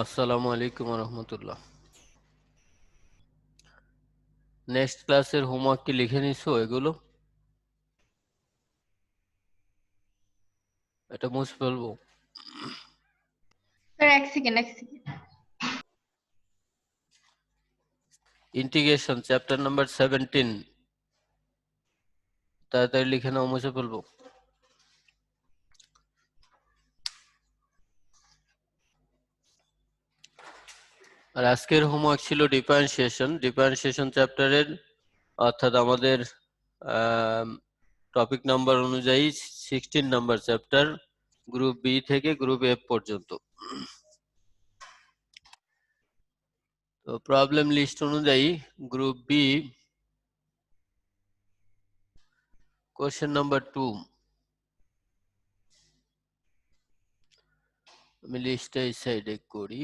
আসসালামু আলাইকুম রহমতুল্লাহ। নেক্সট ক্লাসের হোমওয়ার্ক কি লিখে নিছো? এগুলো এটা মুছে ফেলবো। স্যার এক সেকেন্ড। ইন্টিগ্রেশন চ্যাপ্টার নাম্বার 17 তাড়াতাড়ি লিখে নাও, মুছে ফেলবো। আর আজকের হোমওয়ার্ক ছিল ডিফারেন্সিয়েশন চ্যাপ্টারের, অর্থাৎ আমাদের টপিক নাম্বার অনুযায়ী 16 নাম্বার চ্যাপ্টার, গ্রুপ বি থেকে গ্রুপ এফ পর্যন্ত। তো প্রবলেম লিস্ট অনুযায়ী গ্রুপ বি কোশ্চেন নাম্বার 2, আমি লিস্টটা এই সাইডে করি।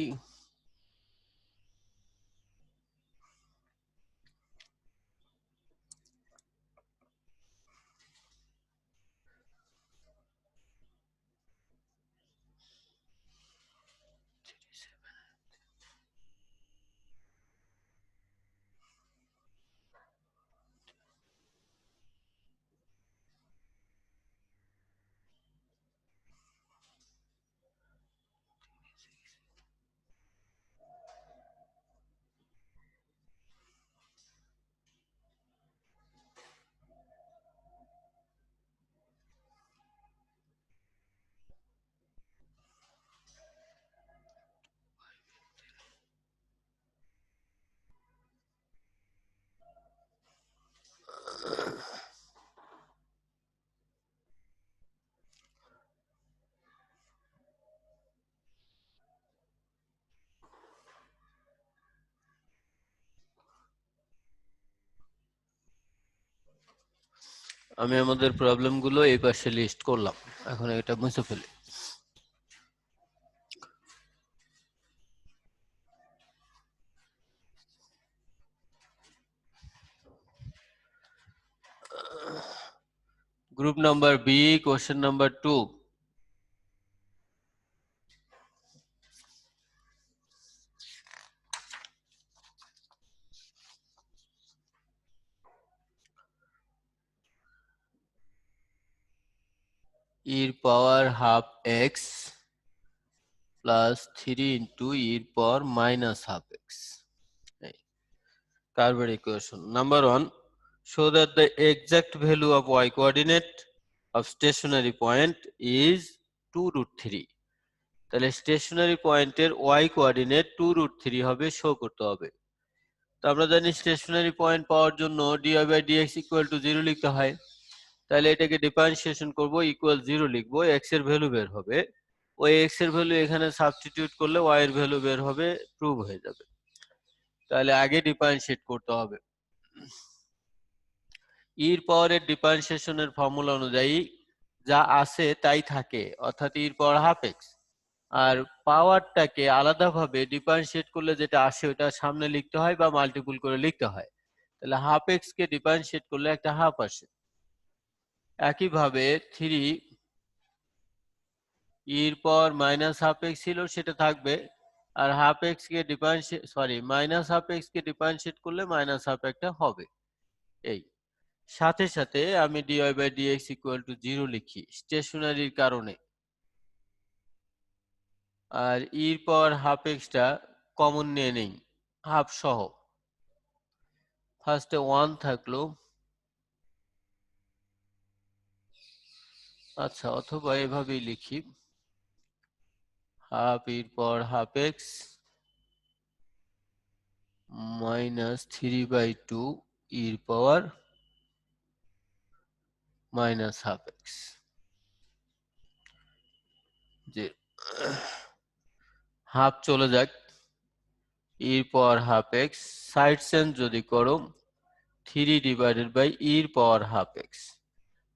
আমি আমাদের প্রবলেমগুলো এই পাশে লিস্ট করলাম, এখন এটা মুছে ফেলি। Group number B, question number 2। eর power half x plus 3 into eর power minus half x. Carver equation. Number 1, show that the exact value of y coordinate of stationary point is 2 root 3. তাহলে stationery পয়েন্টের y coordinate 2 root 3 হবে, show করতে হবে। তো আমরা জানি স্টেশনারি পয়েন্ট পাওয়ার জন্য dy by dx equal to 0 লিখতে হয়। তাহলে এটাকে ডিফারেন্সিয়েশন করব, ইকুয়াল 0 লিখব, x এর ভ্যালু বের হবে। ওই x এর ভ্যালু এখানে সাবস্টিটিউট করলে y এর ভ্যালু বের হবে, প্রুভ হয়ে যাবে। তাহলে আগে ডিফারেন্সিয়েট করতে হবে। ইর পাওয়ারের ডিফারেন্সিয়েশনের ফর্মুলা অনুযায়ী যা আছে তাই থাকে, অর্থাৎ ইর পাওয়ার হাফ এক্স। আর পাওয়ারটাকে আলাদাভাবে ডিফারেন্সিয়েট করলে যেটা আসে ওটা সামনে লিখতে হয় বা মাল্টিপুল করে লিখতে হয়। তাহলে হাফ এক্স কে ডিফারেন্সিয়েট করলে একটা হাফ আসে। একইভাবে 3 ইর পাওয়ার মাইনাস হাফ এক্স ছিল, সেটা থাকবে। আর হাফ এক্স কে মাইনাস হাফ এক্স কে ডিফারেন্সিয়েট করলে মাইনাস হাফ একটা হবে। এই সাথে সাথে আমি dy by dx equal to 0 লিখি স্টেশনারির কারণে। আর ইর পাওয়ার হাফ এক্সটা কমন নিয়ে নেই, হাফ সহ। ফার্স্টে 1 থাকলো, আচ্ছা, অথবা এভাবেই লিখি, হাফ ইর পাওয়ার হাফ এক্স মাইনাস 3/2 ইর পাওয়ার মাইনাস হাফ এক্স। যে হাফ চলে যাক, ইর power half x side change যদি করো 3/2 ইর পাওয়ার হাফ এক্স।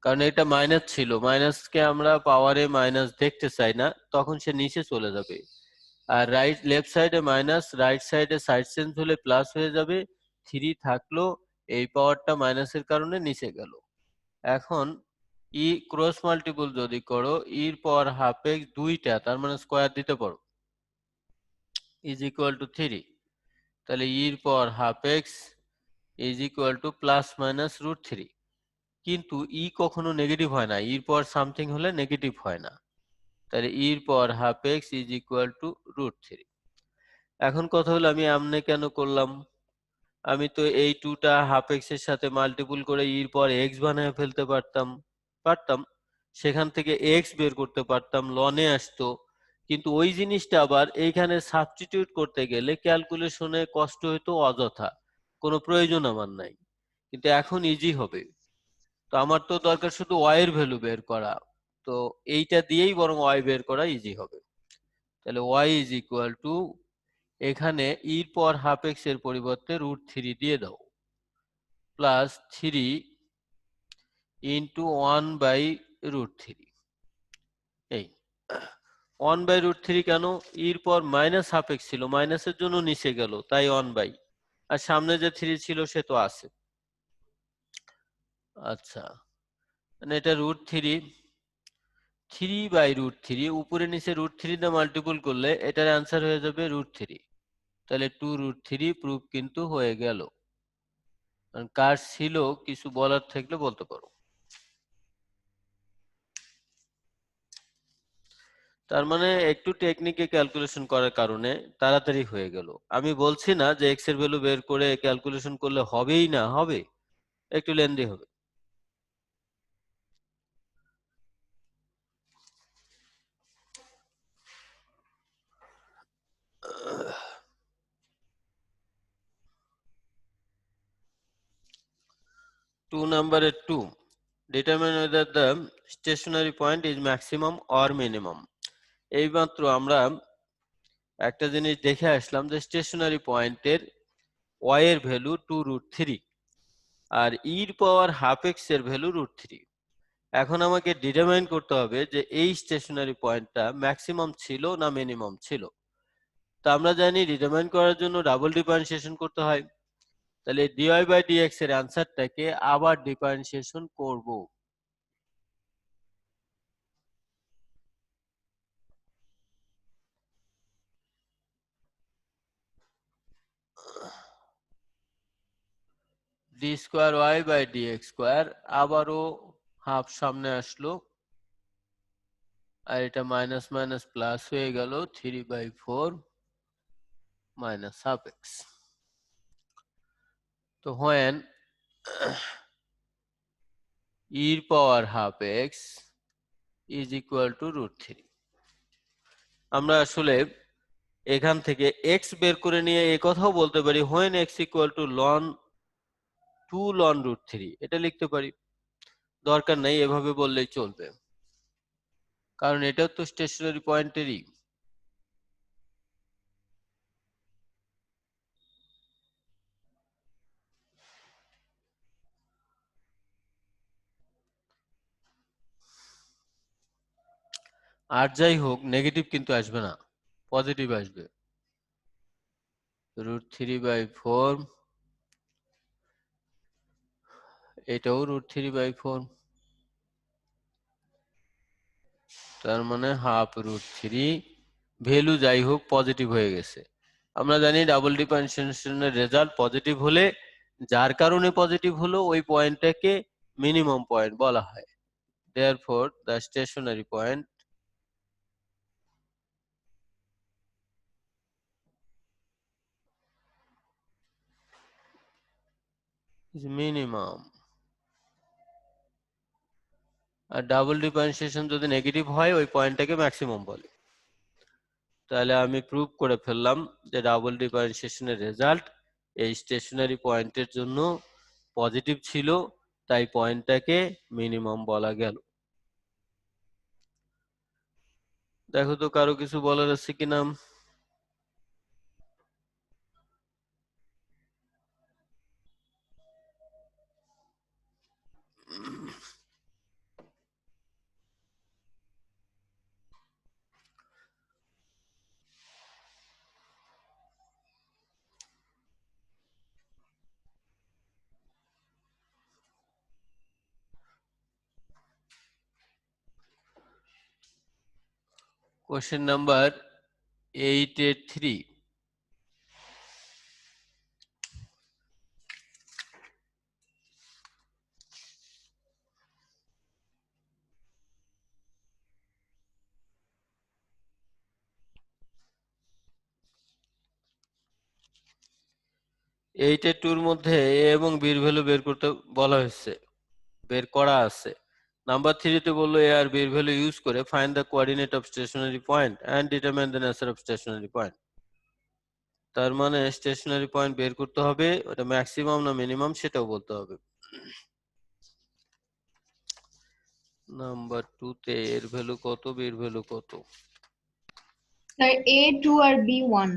কারণ এটা মাইনাস ছিল, মাইনাসকে আমরা পাওয়ারে মাইনাস দেখতে চাই না, তখন সে নিচে চলে যাবে। আর লেফট সাইডে মাইনাস, রাইট সাইডে সাইড চেঞ্জ হলে প্লাস হয়ে যাবে। 3 থাকলো, এই পাওয়ারটা মাইনাসের কারণে নিচে গেল। এখন ই ক্রস মাল্টিপল যদি করো, ইর পাওয়ার হাফ এক্স দুইটা, তার মানে স্কোয়ার দিতে পারো। ইজ ইকুয়াল টু 3, তাহলে ইর power half x is equal to plus minus root 3। কিন্তু ই কখনো নেগেটিভ হয় না, ইর পাওয়ার সামথিং হলে নেগেটিভ হয় না। তাহলে ইর power half x is equal to root 3। এখন কথা হলো আমি এমনি কেন করলাম? আমি তো এই 2টা হাফ এক্স এর সাথে মাল্টিপুল করে ইর পর এক্স বানিয়ে ফেলতে পারতাম। সেখান থেকে এক্স বের করতে পারতাম, লনে আসতো। কিন্তু ওই জিনিসটা আবার এইখানে সাবস্টিটিউট করতে গেলে ক্যালকুলেশনে কষ্ট হতো অযথা, কোনো প্রয়োজন আমার নাই। কিন্তু এখন ইজি হবে। তো আমার তো দরকার শুধু ওয়াই এর ভ্যালু বের করা, তো এইটা দিয়েই বরং ওয়াই বের করা ইজি হবে। তাহলে ওয়াই ইজ ইকুয়াল টু, এখানে ইর পর হাফ এক্স এর পরিবর্তে রুট 3 দিয়ে দাও, প্লাস 3 ইন্টু 1 বাই রুট 3। এই 1 বাই রুট 3 কেন? ইর পর মাইনাস হাফ এক্স ছিল, মাইনাসের জন্য নিচে গেল, তাই 1 বাই, আর সামনে যে 3 ছিল সে তো আছে। আচ্ছা, মানে এটা রুট 3 বাই রুট 3, উপরে নিচে রুট 3 দিয়ে মাল্টিপল করলে এটার অ্যান্সার হয়ে যাবে রুট 3। তাহলে 2 রুট 3 প্রুফ কিন্তু হয়ে গেল। কার ছিল কিছু বলার থাকলে বলতে পারো। তার মানে একটু টেকনিকে ক্যালকুলেশন করার কারণে তাড়াতাড়ি হয়ে গেল। আমি বলছি না যে এক্স এর ভ্যালু বের করে ক্যালকুলেশন করলে হবেই না, হবে, একটু লেন্দি হবে। নাম্বারে 2, determine whether the stationary point is maximum or minimum। এইমাত্র আমরা একটা জিনিস দেখে আসলাম যে স্টেশনারি পয়েন্টের ওয়াই এর ভ্যালু 2 রুট 3 আর ইর পাওয়ার হাফ এক্স এর ভ্যালু রুট 3। এখন আমাকে ডিটারমাইন করতে হবে যে এই স্টেশনারি পয়েন্টটা ম্যাক্সিমাম ছিল না মিনিমাম ছিল। তো আমরা জানি ডিটারমাইন করার জন্য ডাবল ডিফারেন্সিয়েশন করতে হয়। তাহলে ডিওয়াই বাই ডিএক্স এর অ্যান্সারটাকে আবার ডিফারেন্সিয়েশন করব। D square y by d x square, আবারও হাফ সামনে আসলো, আর এটা মাইনাস মাইনাস প্লাস হয়ে গেল 3/4 মাইনাস হাফ এক্স। তো হোয়েন ইর power half x is equal to root 3, আমরা আসলে এখান থেকে এক্স বের করে নিয়ে এই কথাও বলতে পারি when x equal to ln 2 ln root 3, এটা লিখতে পারি। দরকার নাই এভাবে বললেই চলবে, কারণ এটাও তো স্টেশনারি পয়েন্টেরই। আর যাই হোক নেগেটিভ কিন্তু আসবে না, পজিটিভ আসবে। রুট 3/4, এটাও রুট 3/4, তার মানে হাফ রুট 3, ভ্যালু যাই হোক পজিটিভ হয়ে গেছে। আমরা জানি ডাবল ডিফারেন্সিয়েশনের রেজাল্ট পজিটিভ হলে, যার কারণে পজিটিভ হলো ওই পয়েন্টটাকে মিনিমাম পয়েন্ট বলা হয়। Therefore the stationary point is minimum। আর ডাবল ডিফারেন্সিয়েশন যদি নেগেটিভ হয় ওই পয়েন্টটাকে ম্যাক্সিমাম বলে। তাহলে আমি প্রুভ করে ফেললাম যে ডাবল ডিফারেন্সিয়েশনের রেজাল্ট এই স্টেশনারি পয়েন্টের জন্য পজিটিভ ছিল, তাই পয়েন্টটাকে মিনিমাম বলা গেল। দেখো তো কারো কিছু বলার আছে কিনা। কোশ্চেন নাম্বার 8 এর 3, 8 এর 2 এর মধ্যে a এবং b এর ভ্যালু বের করতে বলা হয়েছে, বের করা আছে। নাম্বার 3 তে বললো a আর b এর ভ্যালু ইউজ করে find the coordinate of stationary point and determine the nature of stationary point. তার মানে স্টেশনারি পয়েন্ট বের করতে হবে, ওটা ম্যাক্সিমাম না মিনিমাম সেটাও বলতে হবে। নাম্বার 2 তে এর ভ্যালু কত, b এর ভ্যালু কত? স্যার a 2 আর b 1।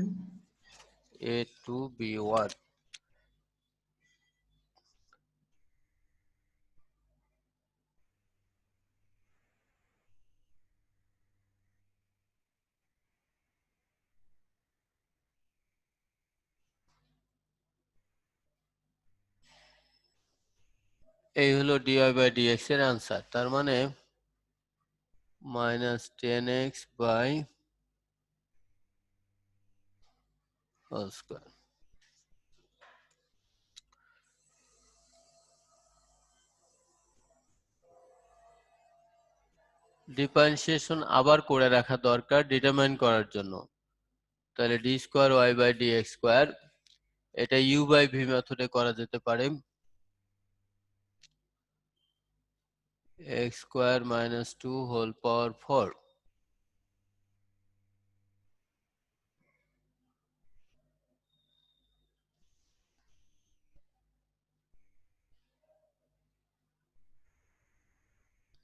a2 b1। এই হলো dy বাই dx এর आंसर। তার মানে -10x by whole square. Differentiation আবার করে রাখা দরকার ডিটারমাইন করার জন্য। তাহলে d square y by dx square, এটা u বাই v মেথডে করা যেতে পারে। x square minus 2 whole power 4।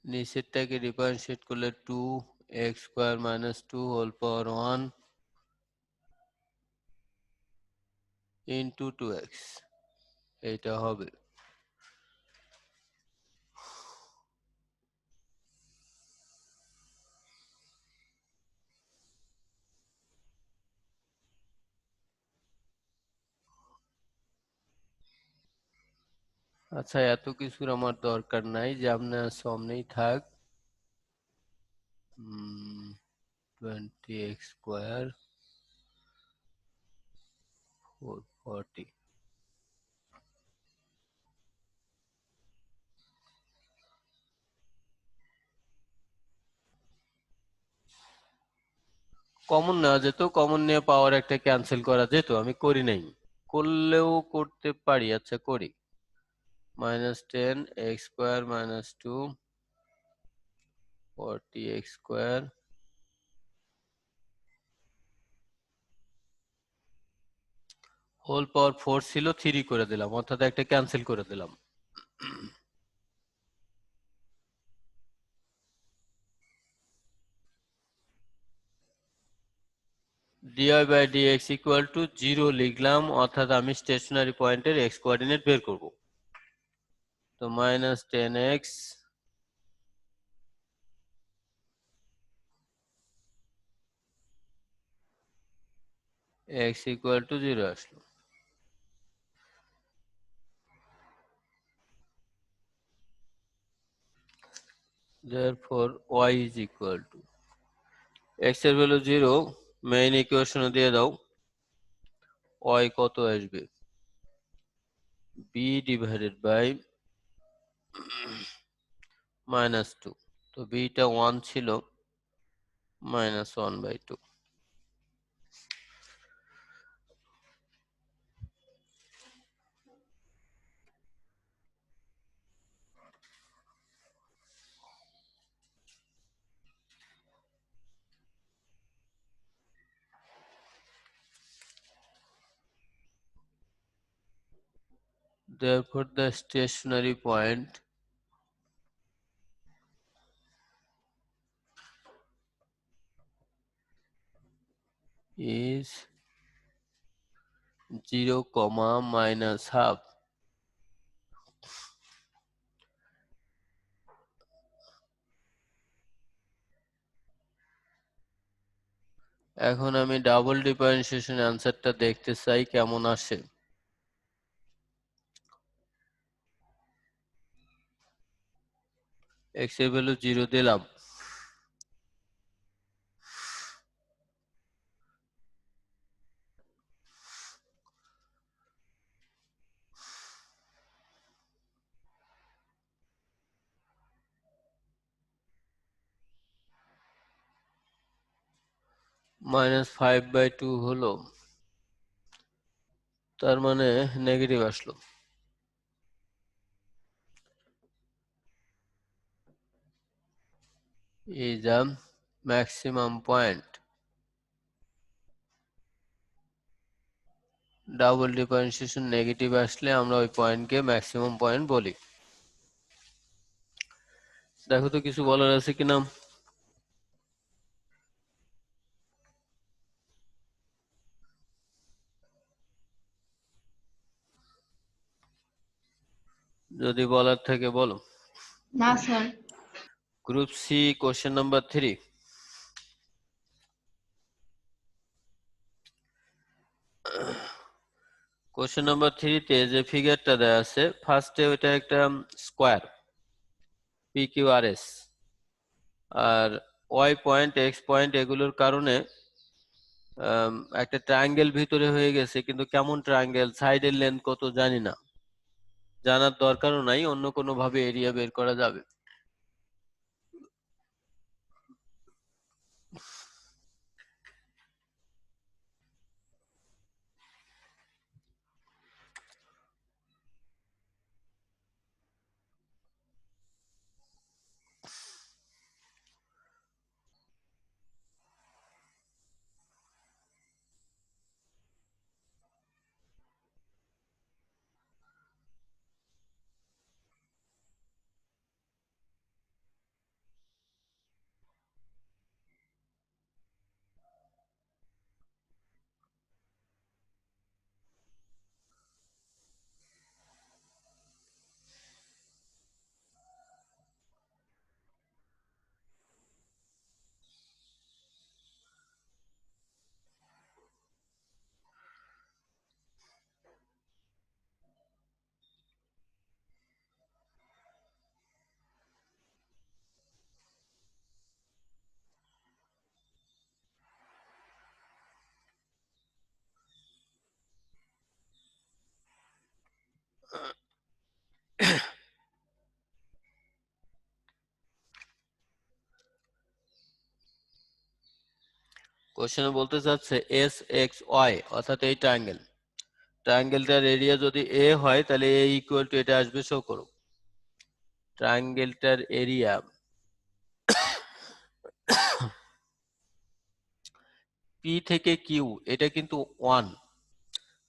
নিচেরটাকে ডিফারেন্সিয়েট করলে 2x square minus 2 whole power 1 into 2x, এইটা হবে। আচ্ছা, এত কিছুর আমার দরকার নাই, যেমন সামনেই থাক। 20x square 440। কমন নেওয়া যেত, কমন নিয়ে পাওয়ার একটা ক্যান্সেল করা যেত, আমি করি নাই, করলেও করতে পারি। আচ্ছা করি। -10x square minus 2 40x square whole power 4 ছিল, 3 করে দিলাম, অর্থাৎ একটা ক্যান্সেল করে দিলাম। dy by dx equal to 0 লিখলাম, অর্থাৎ আমি স্টেশনারি পয়েন্টের x কোঅর্ডিনেট বের করব। তো -10x x ইকুয়াল টু 0 আসলো। therefore y is equal to, x এর ভ্যালু 0, মেইন ইকুয়েশনে দিয়ে দাও, y কত আসবে, b ডিভাইডেড বাই -2। তো b টা 1 ছিল, -1/2। Therefore the stationary point is 0, -12। এখন আমি ডাবল ডিফারেন্সিয়েশন অ্যান্সারটা দেখতে চাই কেমন আসে। x এর ভ্যালু 0 দিলাম, -5/2 হলো, তার মানে নেগেটিভ আসলো। is a maximum point. Double differentiation negative আসলে আমরা ওই পয়েন্টকে ম্যাক্সিমাম পয়েন্ট বলি। দেখো তো কিছু বলার আছে কিনা। যদি বলার থাকে বলো। না sir. Group C question number 3। Question number 3 তে যে ফিগারটা দেয়া আছে, ফার্স্টে ওইটা একটা স্কোয়ার পি কিউ আর এস, আর ওয়াই পয়েন্ট এক্স পয়েন্ট এগুলোর কারণে একটা ট্রায়াঙ্গেল ভিতরে হয়ে গেছে, কিন্তু কেমন ট্রায়াঙ্গেল, সাইডের লেন্থ কত জানি না, জানার দরকারও নাই, অন্য কোনো ভাবে এরিয়া বের করা যাবে। কোশ্চেনে বলতে চাচ্ছে এস এক্স ওয়াই, অর্থাৎ এই ট্রায়াঙ্গেলটার এরিয়া যদি এ হয় তাহলে এ ইকুয়াল টু এটা আসবে, শো করো। ট্রায়াঙ্গেলটার এরিয়া পি থেকে কিউ এটা কিন্তু 1,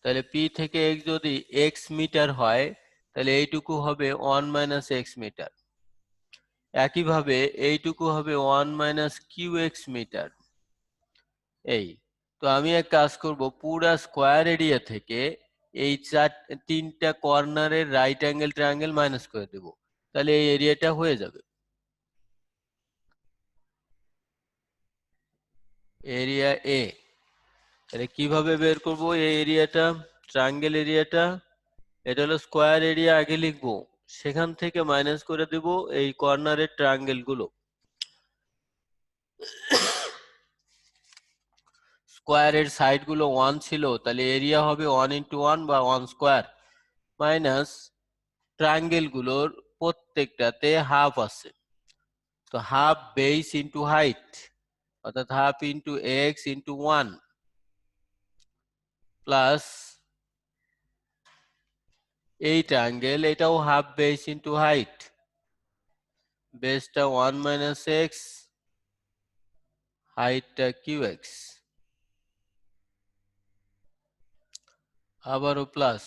তাহলে পি থেকে এক্স যদি এক্স মিটার হয় তাহলে এইটুকু হবে 1 মাইনাস এক্স মিটার, একইভাবে এইটুকু হবে 1 মাইনাস কিউ এক্স মিটার। এই তো আমি এক কাজ করব, পুরা স্কোয়ার এরিয়া থেকে এই তিনটা কর্নারের রাইট অ্যাঙ্গেল ট্রায়াঙ্গেল মাইনাস করে দেব, তাহলে এই এরিয়াটা হয়ে যাবে। এরিয়া এ, তাহলে কিভাবে বের করব এই এরিয়াটা, ট্রায়াঙ্গেল এরিয়াটা? এটা হলো স্কোয়ার এরিয়া, আগে লিখবো, সেখান থেকে মাইনাস করে দেব এই কর্নারের ট্রায়াঙ্গেল গুলো। স্কোয়ারের সাইড গুলো 1 ছিল, তাহলে এরিয়া হবে 1 ইন্টু 1 বা 1 স্কোয়ার, মাইনাস ট্রায়াঙ্গেল গুলোর প্রত্যেকটাতে হাফ আছে, তো হাফ বেস ইন্টু হাইট, অর্থাৎ half into x into 1 plus এই ট্রায়াঙ্গেল, এটাও হাফ বেস ইন্টু হাইট, বেসটা 1 মাইনাস এক্স, হাইটটা কিউ এক্স, আবারও প্লাস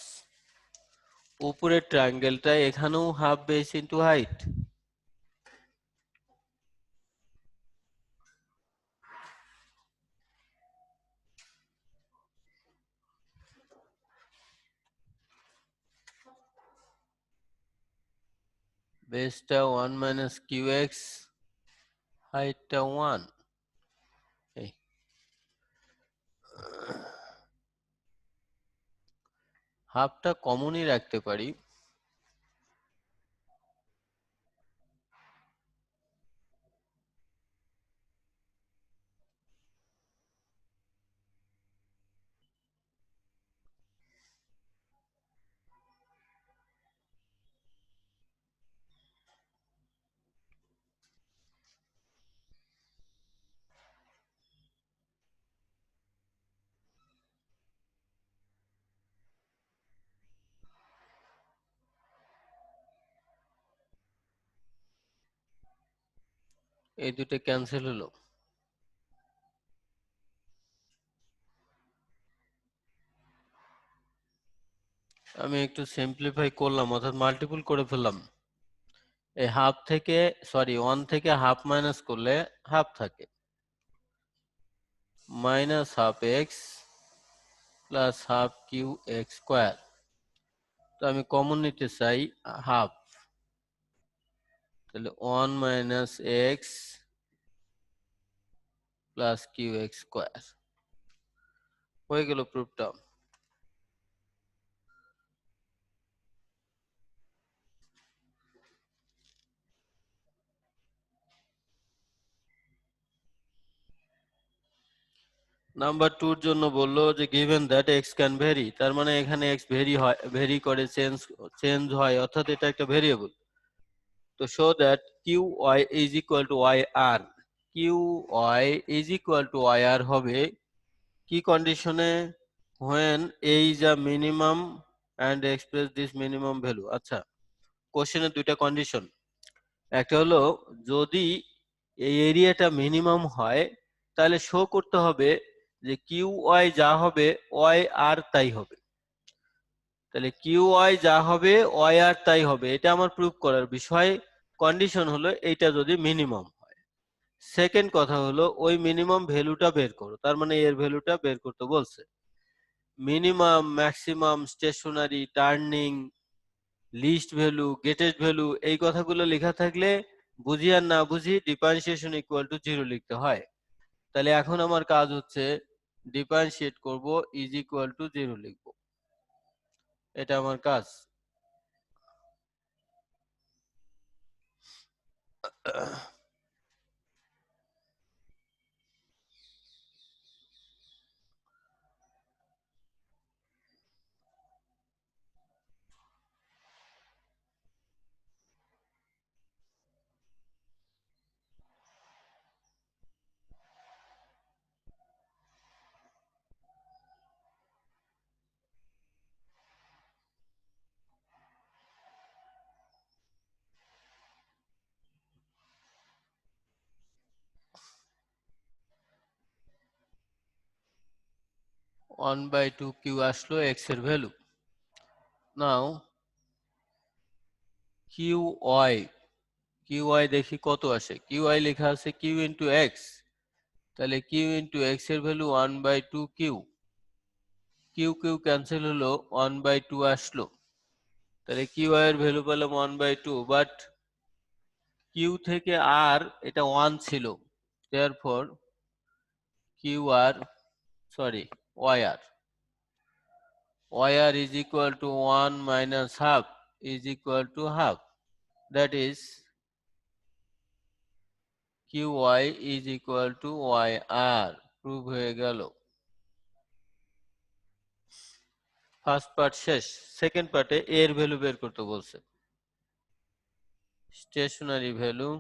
উপরের ট্রায়াঙ্গেলটা এখানেও হাফ বেস ইন্টু হাইট, বেসটা 1 মাইনাস কিউ এক্স, হাইটটা 1। এই হাফটা কমনই রাখতে পারি, এই দুটো ক্যান্সেল হলো। আমি একটু সিম্পলিফাই করলাম, অর্থাৎ মাল্টিপল করে ফেললাম। এই হাফ থেকে সরি 1 থেকে হাফ মাইনাস করলে হাফ থাকে, minus half x plus half q x square. তো আমি কমন নিতে চাই হাফ, তাহলে 1 minus x plus q x square হয়ে গেল প্রুফটা। নাম্বার 2 এর জন্য বললো যে given that x can vary, তার মানে এখানে x ভেরি করে, চেঞ্জ হয়, অর্থাৎ এটা একটা ভেরিয়েবল। তো show that qy is equal to yr, qy is equal to yr হবে কি কন্ডিশনে? when a is a minimum and express this minimum value। আচ্ছা, কোশ্চেনের দুইটা কন্ডিশন। একটা হলো যদি এই এরিয়াটা মিনিমাম হয় তাহলে শো করতে হবে যে কিউ ওয়াই যা হবে ওয়াই আর তাই হবে। তাহলে কিউ ওয়াই যা হবে ওয়াই আর তাই হবে, এটা আমার প্রুফ করার বিষয়। কন্ডিশন হলো এইটা যদি মিনিমাম হয়। সেকেন্ড কথা হলো ওই মিনিমাম ভ্যালুটা বের করো, তার মানে এর ভ্যালুটা বের করতে বলছে। Minimum, maximum, stationary, turning, least value, greatest value, এই কথাগুলো লেখা থাকলে বুঝি আর না বুঝি ডিফারেন্সিয়েশন ইকুয়াল টু 0 লিখতে হয়। তাহলে এখন আমার কাজ হচ্ছে ডিফারেন্সিয়েট করব, ইজ ইকুয়াল টু 0 লিখব, এটা আমার কাজ। ওয়ান বাই টু কিউ আসলো এক্স এর value. Now q y, q y দেখি কত আসে। কিউ ওয়াই লেখা আছে কিউ ইন্টু এক্স, তাহলে কিউ ইন্টু এক্স এর value 1 by 2 q. Q q cancel হলো, 1 বাই 2 আসলো। তাহলে কিউ এর ভ্যালু পেলাম 1 বাই 2, বাট কিউ থেকে আর এটা 1 ছিল, therefore q r sorry y r, y r is equal to 1 minus half is equal to half, that is qy is equal to yr। Prove হয়ে গেল। First part শেষ। Second পার্টে এর value বের করতে বলছে। Stationary value,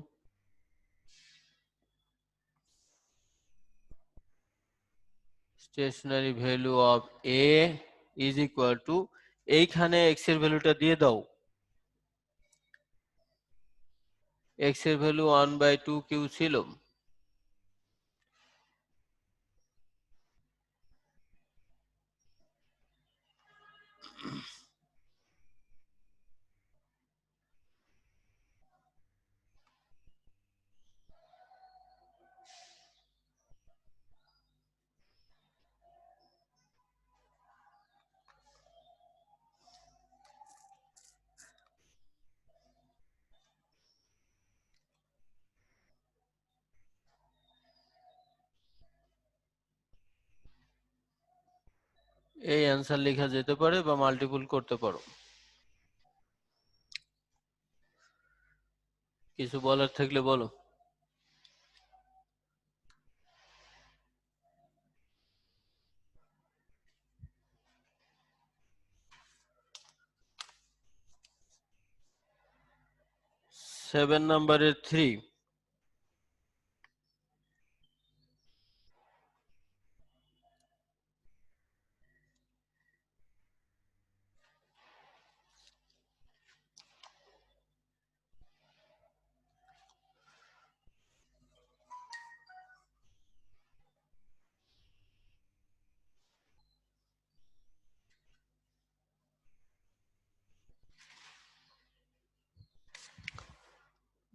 stationary value of a is equal to, এইখানে x এর ভ্যালুটা দিয়ে দাও। এক্স এর ভ্যালু 1 বাই 2 কিউ ছিল, এই অ্যান্সার লেখা যেতে পারে বা মাল্টিপল করতে পারো। কিছু বলার থাকলে বলো। সেভেন নাম্বারের 3,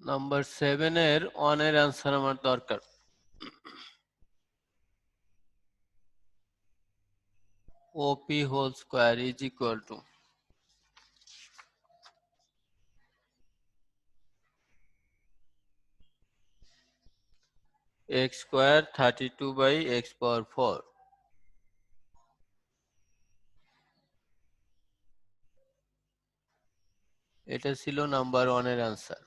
নাম্বার 7 এর 1 এর आंसर আমার দরকার। OP whole square is equal to x square 32 by x power 4. এটা ছিল নাম্বার 1 এর आंसर।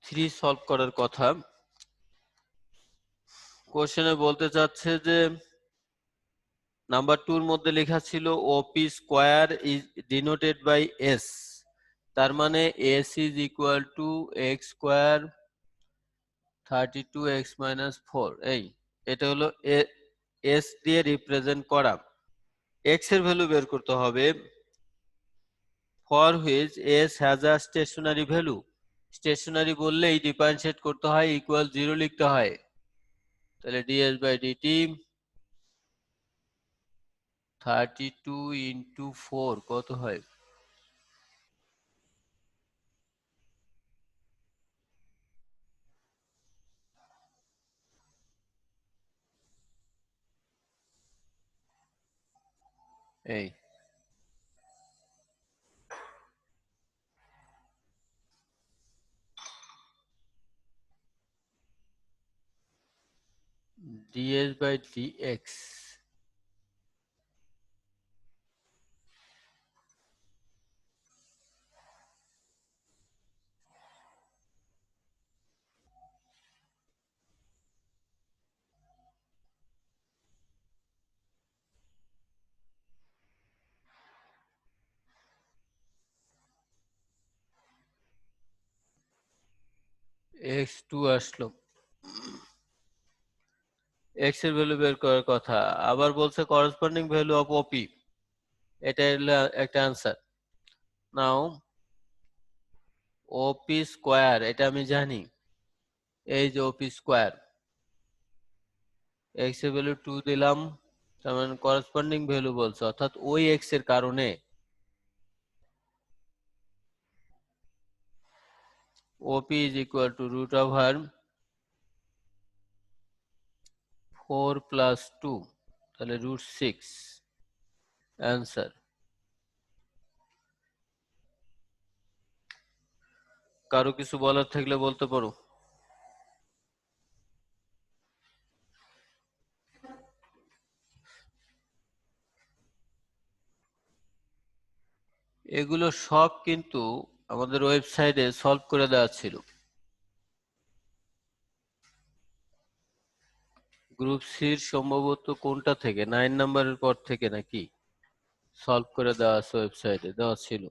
3 সলভ করার কথা। কোশ্চেনে বলতে চাচ্ছে যে নাম্বার 2 এর মধ্যে লেখা ছিল OP square is denoted by s, তার মানে s is equal to x square 32x minus 4। এই এটা হলো s দিয়ে রিপ্রেজেন্ট করা। x এর ভ্যালু বের করতে হবে। For which s has a stationary value. Stationary বললেই ডিফারেন্সিয়েট করতে হয়, ইকুয়াল 0 লিখতে হয়। তাহলে ds বাই dt 32 ইনটু 4 কত হয়? এই ds by dx x2 আসলো। x এর ভ্যালু বের করার কথা, আবার বলছে করসপন্ডিং ভ্যালু অফ OP, এটা হলো একটা आंसर। নাও OP স্কয়ার এটা আমি জানি, এই যে OP স্কয়ার, x এর ভ্যালু 2 দিলাম, তার মানে করসপন্ডিং ভ্যালু বলছে, অর্থাৎ ওই x এর কারণে OP is equal to root over 4 plus 2, তাহলে root 6 आंसर। কারো কিছু বলার থাকলে বলতে পারো। এগুলো সব কিন্তু আমাদের ওয়েবসাইটে সলভ করে দেওয়া ছিল। গ্রুপ সির সম্ভবত কোনটা থেকে, 9 নাম্বারের পর থেকে নাকি সলভ করে দেওয়া আছে, ওয়েবসাইটে দেওয়া ছিল।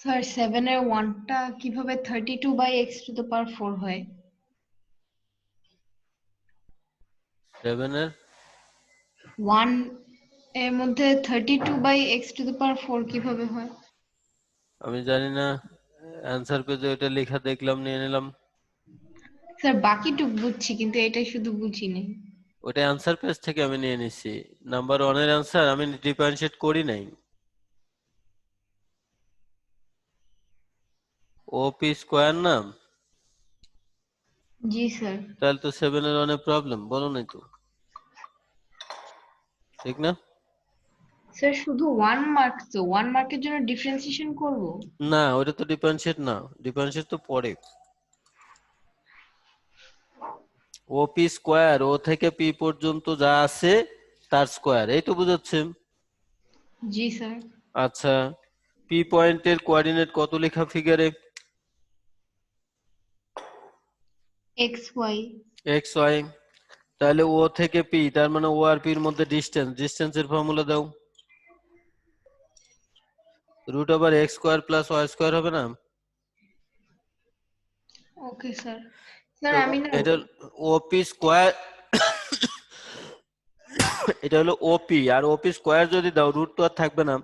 স্যার 7 এর 1 টা কিভাবে 32 by x to the power 4 হয়? 7 এর 1 এর মধ্যে 32 by x to the power 4 কিভাবে হয়? আমি জানি না, অ্যানসার পেজে ওটা লেখা দেখলাম, নিয়ে নিলাম। স্যার বাকিটুক বুঝছি কিন্তু এটা শুধু বুঝিনি। ওটা অ্যানসার পেজ থেকে আমি নিয়ে নিছি। নাম্বার 1 এর অ্যানসার আমি ডিফারেন্সিয়েট করি নাই। ওপি স্কয়ার না, জি স্যার। তাহলে তো 7 এর অনেক প্রবলেম, বলো নাই তো, ঠিক না? স্যার শুধু 1 মার্ক, তো 1 মার্কের জন্য ডিফারেন্সিয়েশন করব? না, ওটা তো ডিফারেন্সিয়েট না, ডিফারেন্সিয়েট তো পরে। ওপি স্কয়ার, ও থেকে পি পর্যন্ত যা আছে তার স্কয়ার, এই তো বুঝাচ্ছে। জি স্যার। আচ্ছা, পি পয়েন্টের কোঅর্ডিনেট কত লেখা ফিগারে? xy। X Y. তাহলে ও থেকে পি, তার মানে ও আর পি এর মধ্যে ডিসটেন্স, ডিসটেন্সের ফর্মুলা দাও। Root over x square plus y square হবে না? Okay sir. স্যার তো আমি না, এটা ওপি স্কয়ার, এটা হলো ওপি, আর ওপি স্কয়ার যদি দাও রুট তো আর থাকবে না।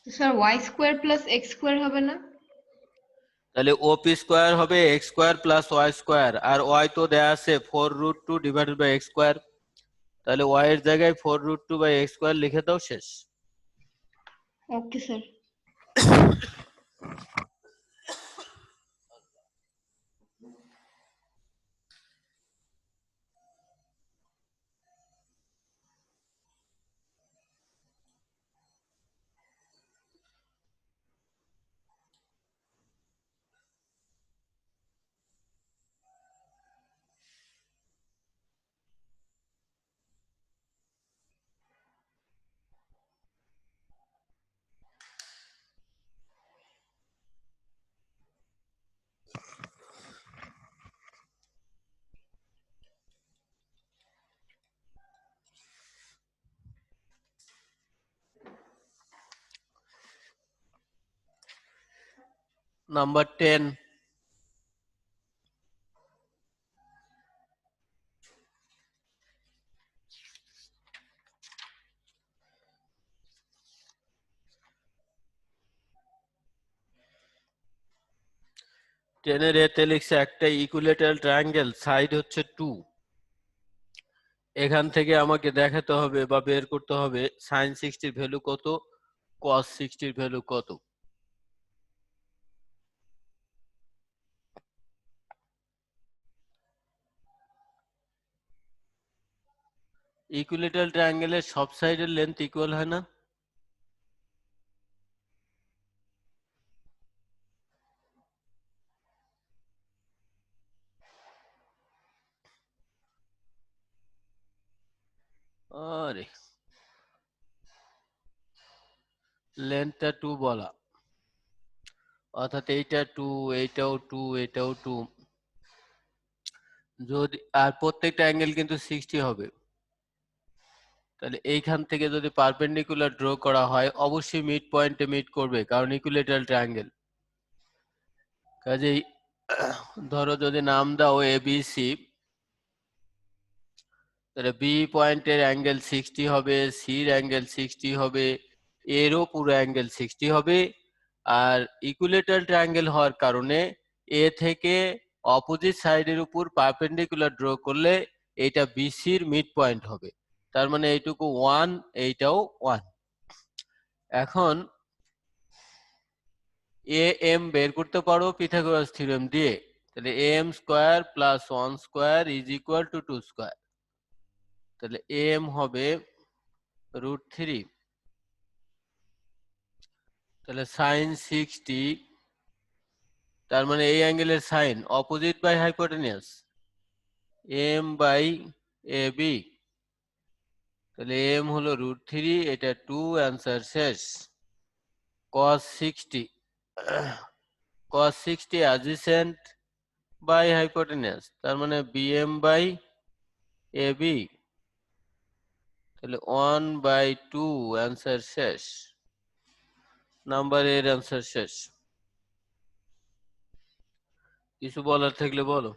Sir y square plus x square হবে না? তাহলে ওপি স্কোয়ার হবে x square plus y square, আর ওয়াই তো দেয়া আছে 4√2 ডিভাইডেড বাই এক্স স্কোয়ার। তাহলে ওয়াই এর জায়গায় 4√2 বাই এক্স স্কোয়ার লিখে দাও, শেষ। Okay sir. নাম্বার 10, টেনের এতে লিখছে একটা ইকুইলেটারাল ট্রায়াঙ্গেল, সাইড হচ্ছে 2। এখান থেকে আমাকে দেখাতে হবে বা বের করতে হবে সাইন 60 ভ্যালু কত, কস 60 ভ্যালু কত। ইকুইলেটারাল ট্রায়াঙ্গেলের সব সাইডের লেন্থ ইকুয়াল হয় না? আরে লেন্থটা 2 বলা, অর্থাৎ এইটা 2, এইটাও 2, এটাও 2, যদি আর প্রত্যেকটা অ্যাঙ্গেল কিন্তু 60 হবে। তাহলে এইখান থেকে যদি পারপেন্ডিকুলার ড্র করা হয় অবশ্যই মিড পয়েন্টে মিট করবে, কারণ ইকুইলেটারাল ট্রায়াঙ্গেল। কাজেই ধরো যদি নাম দাও এ বি সি, তাহলে বি পয়েন্টের অ্যাঙ্গেল 60 হবে, সির অ্যাঙ্গেল 60 হবে, এরও পুরো অ্যাঙ্গেল 60 হবে। আর ইকুইলেটারাল ট্রায়াঙ্গেল হওয়ার কারণে এ থেকে অপোজিট সাইডের উপর পারপেন্ডিকুলার ড্র করলে এটা বিসির মিড পয়েন্ট হবে। তার মানে এইটুকু 1, এইটাও 1। এখন এ এম বের করতে পারো পিথাগোরাস থিওরেম দিয়ে। তাহলে A M square plus 1 square is equal to 2 square. তাহলে এ এম হবে √3। তাহলে সাইন 60, তার মানে এই অ্যাঙ্গেলের sine opposite by hypotenuse, M by A B. তাহলে এম হলো √3, এটা 2, অ্যান্সার শেষ। cos 60, cos 60 adjacent by hypotenuse, তার মানে বিএম বাই এ বি। তাহলে 1/2, অ্যান্সার শেষ। নাম্বার এর অ্যান্সার শেষ। কিছু বলার থাকলে বলো।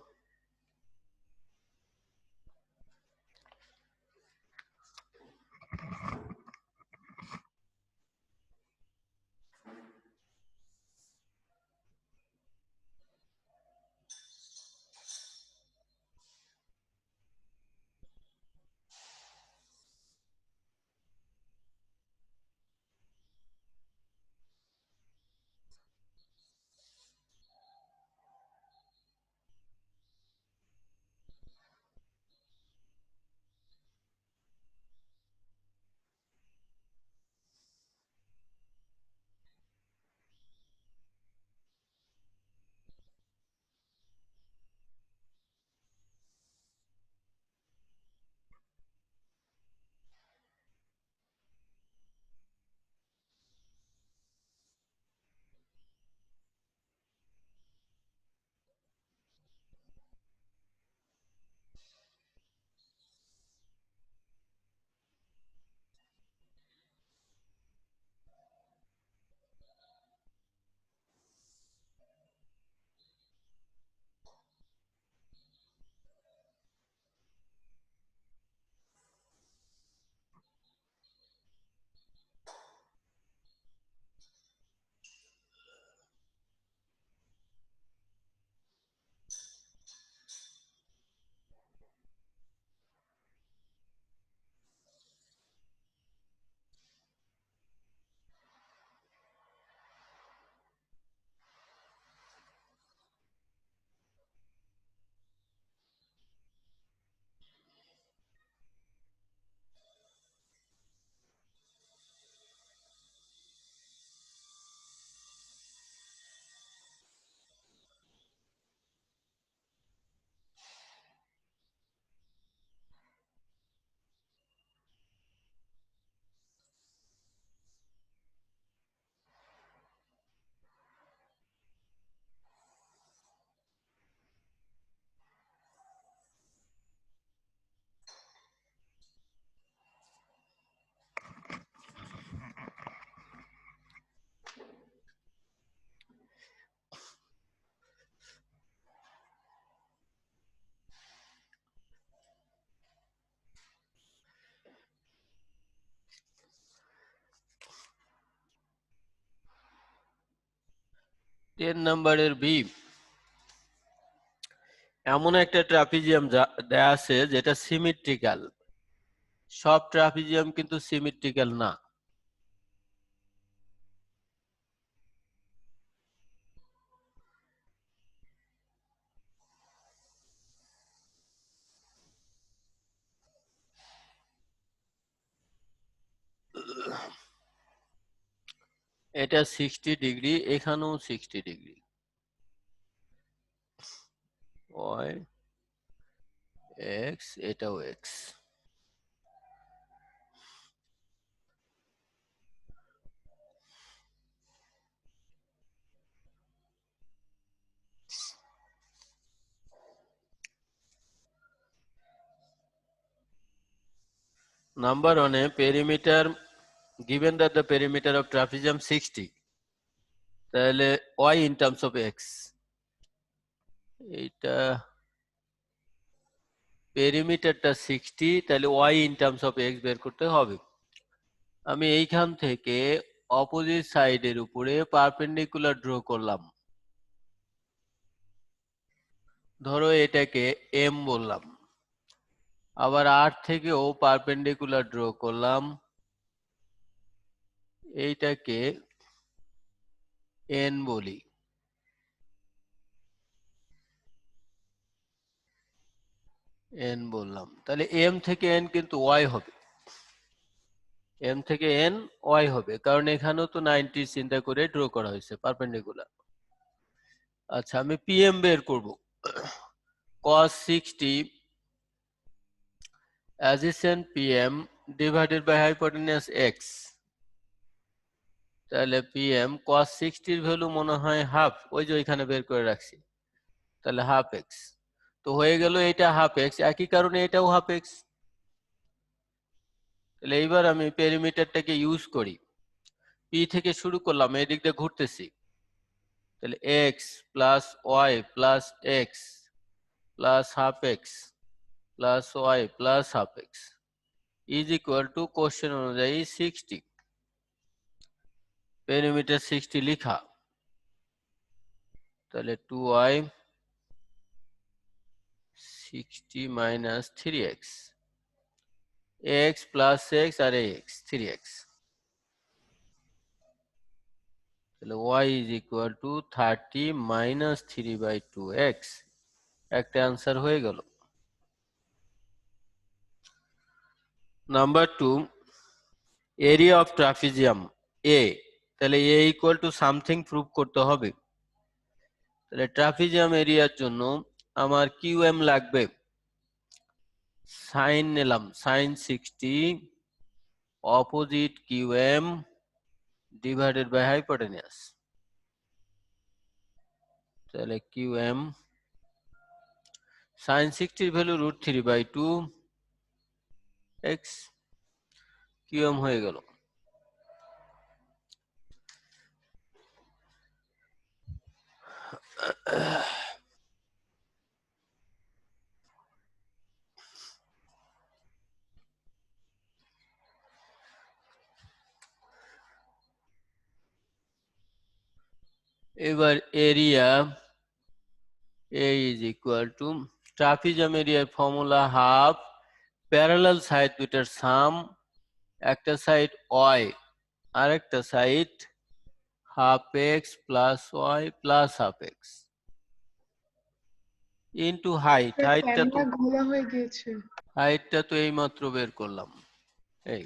10 নাম্বারের বি, এমন একটা ট্রাপিজিয়াম দেয়া আছে যেটা সিমেট্রিক্যাল। সব ট্রাপিজিয়াম কিন্তু সিমেট্রিক্যাল না। এটা 60 ডিগ্রি, এখানেও 60 ডিগ্রি। ওয়াই এক্স, এটাও এক্স। নাম্বার ওয়ানে perimeter, given that the perimeter of trapezium 60, তাহলে y in terms of x, এইটা পেরিমিটারটা 60, তাহলে y in terms of x বের করতে হবে। আমি এইখান থেকে অপোজিট সাইডের উপরে পারপেন্ডিকুলার ড্র করলাম। ধরো এটাকে m বললাম, আবার r থেকেও পারপেন্ডিকুলার ড্র করলাম, এইটাকে n বলি। n বললাম, তাহলে m থেকে n কিন্তু y হবে। m থেকে n y হবে, কারণ এখানেও তো 90 চিন্তা করে ড্র করা হয়েছে পারপেন্ডিকুলার। আচ্ছা, আমি pm বের করব। cos 60 adjacent pm divided by hypotenuse x, তাহলে pm cos 60 এর ভ্যালু মনে হয় হাফ, ওই যে ওইখানে বের করে রাখছি, তাহলে হাফ এক্স। তো হয়ে গেল এটা হাফ এক্স, একই কারণে এটাও হাফ এক্স। তাহলে এইবার আমি পেরিমিটারটাকে ইউজ করি, পি থেকে শুরু করলাম, এদিক দিয়ে ঘুরতেছি, তাহলে x plus y plus x plus half x plus y plus half x is equal to question অনুযায়ী 60। পেরিমিটার 60 লিখা, তাহলে 2y 60 minus 3x, x plus x আর x 3x, তাহলে y is equal to 30 minus 3/2x। একটা answer হয়ে গেল। Number 2, area of trapezium A, তাহলে A equal to something prove করতে হবে। তাহলে ট্রাপিজিয়াম এরিয়ার জন্য আমার কিউএম লাগবে, সাইন নিলাম, sine 60 opposite QM divided by hypotenuse, তাহলে কিউএম সাইন 60 এর ভ্যালু √3/2 এক্স, কিউএম হয়ে গেল। এবার area A is equal to, trapezium এরিয়ার ফর্মুলা হাফ প্যারালাল সাইড দুইটার সাম, একটা সাইড y আর একটা side half x plus y plus half x into height. Camera ঘোলা হয়ে গিয়েছে। হাইটটা তো এই মাত্র বের করলাম, এই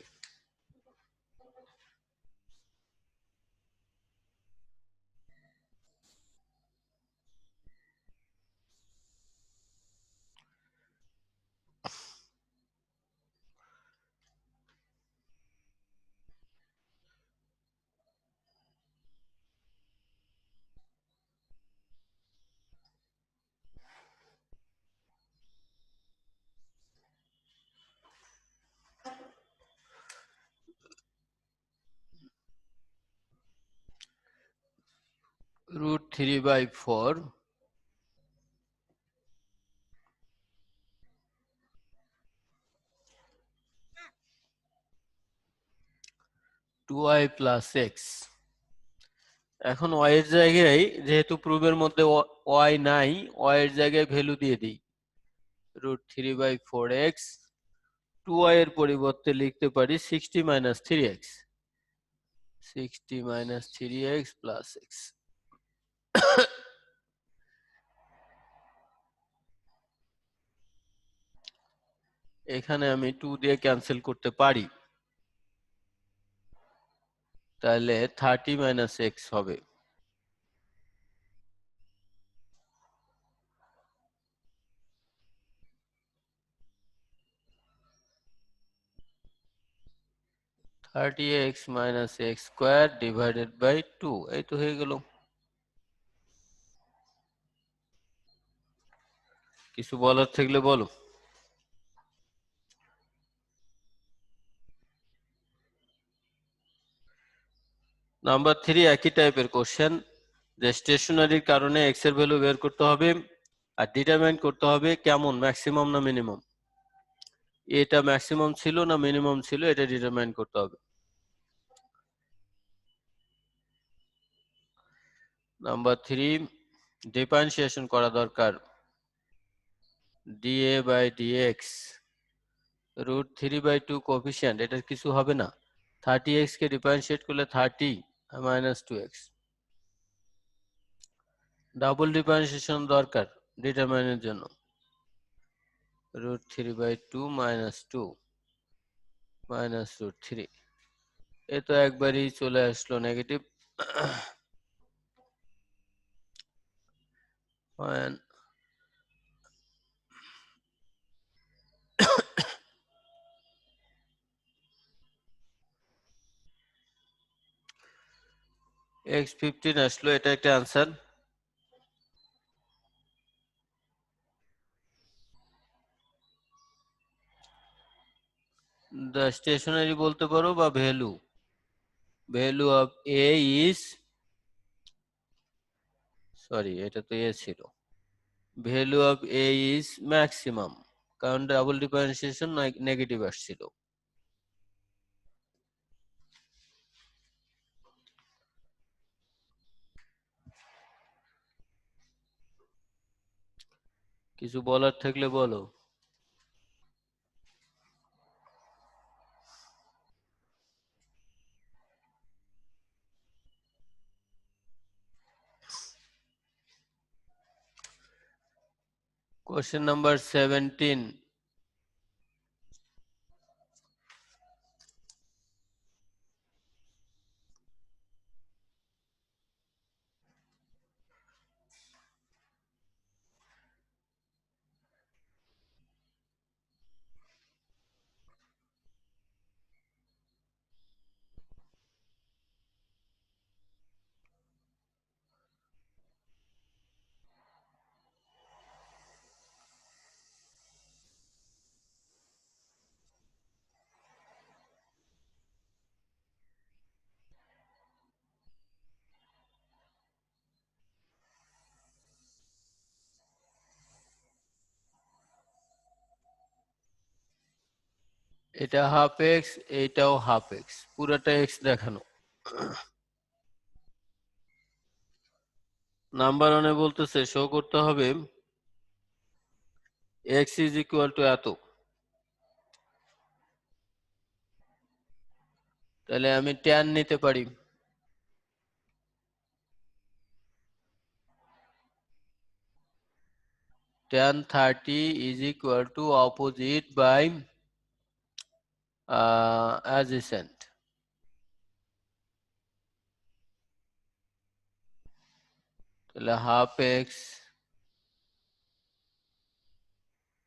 √3/4 2y প্লাস এক্স, এখন y এর জায়গায় যেহেতু প্রুফের মধ্যে y নাই, y এর জায়গায় ভ্যালু দিয়ে দিই √3/4x। 2y এর পরিবর্তে লিখতে পারি 60 - 3x, 60 - 3x + x। এখানে আমি 2 দিয়ে ক্যান্সেল করতে পারি, তাহলে 30 - x হবে। x - x² / 2, এই তো হয়ে গেল। কিছু বলার থাকলে বলো। নাম্বার 3 একই টাইপের কোশ্চেন, যে স্টেশনারির কারণে x এর ভ্যালু বের করতে হবে আর ডিটারমাইন করতে হবে কেমন, ম্যাক্সিমাম না মিনিমাম। এটা ম্যাক্সিমাম ছিল না মিনিমাম ছিল, এটা ডিটারমাইন করতে হবে। নাম্বার 3 ডিফারেন্সিয়েশন করা দরকার। dA/dx √3/2 কোএফিসিয়েন্ট, এটার কিছু হবে না। 30x কে ডিফারেন্সিয়েট করলে 30 - 2x। ডাবল ডিফারেন্সিয়েশন দরকার ডিটারমাইনের জন্য। √3/2 - 2 -√3, এ তো একবারই চলে আসলো নেগেটিভ। x15 আসলো, এটা একটা आंसर। the stationary বলতে পারো বা value, value of a is, sorry এটা তো a ছিল, value of a is maximum, কারণ ডাবল ডিফারেন্সিয়েশন নেগেটিভ আসছিল। কিছু বলার থাকলে বলো। কোশ্চেন নাম্বার 17, এটা হাফ এক্স, এইটাও হাফ এক্স, পুরোটা এক্স দেখানো। নাম্বার ওয়ানে বলতেছে শো করতে হবে x ইজ ইকুয়াল টু এত, তাহলে আমি tan নিতে পারি। tan 30 is equal to opposite by adjacent, তাহলে হাফ এক্স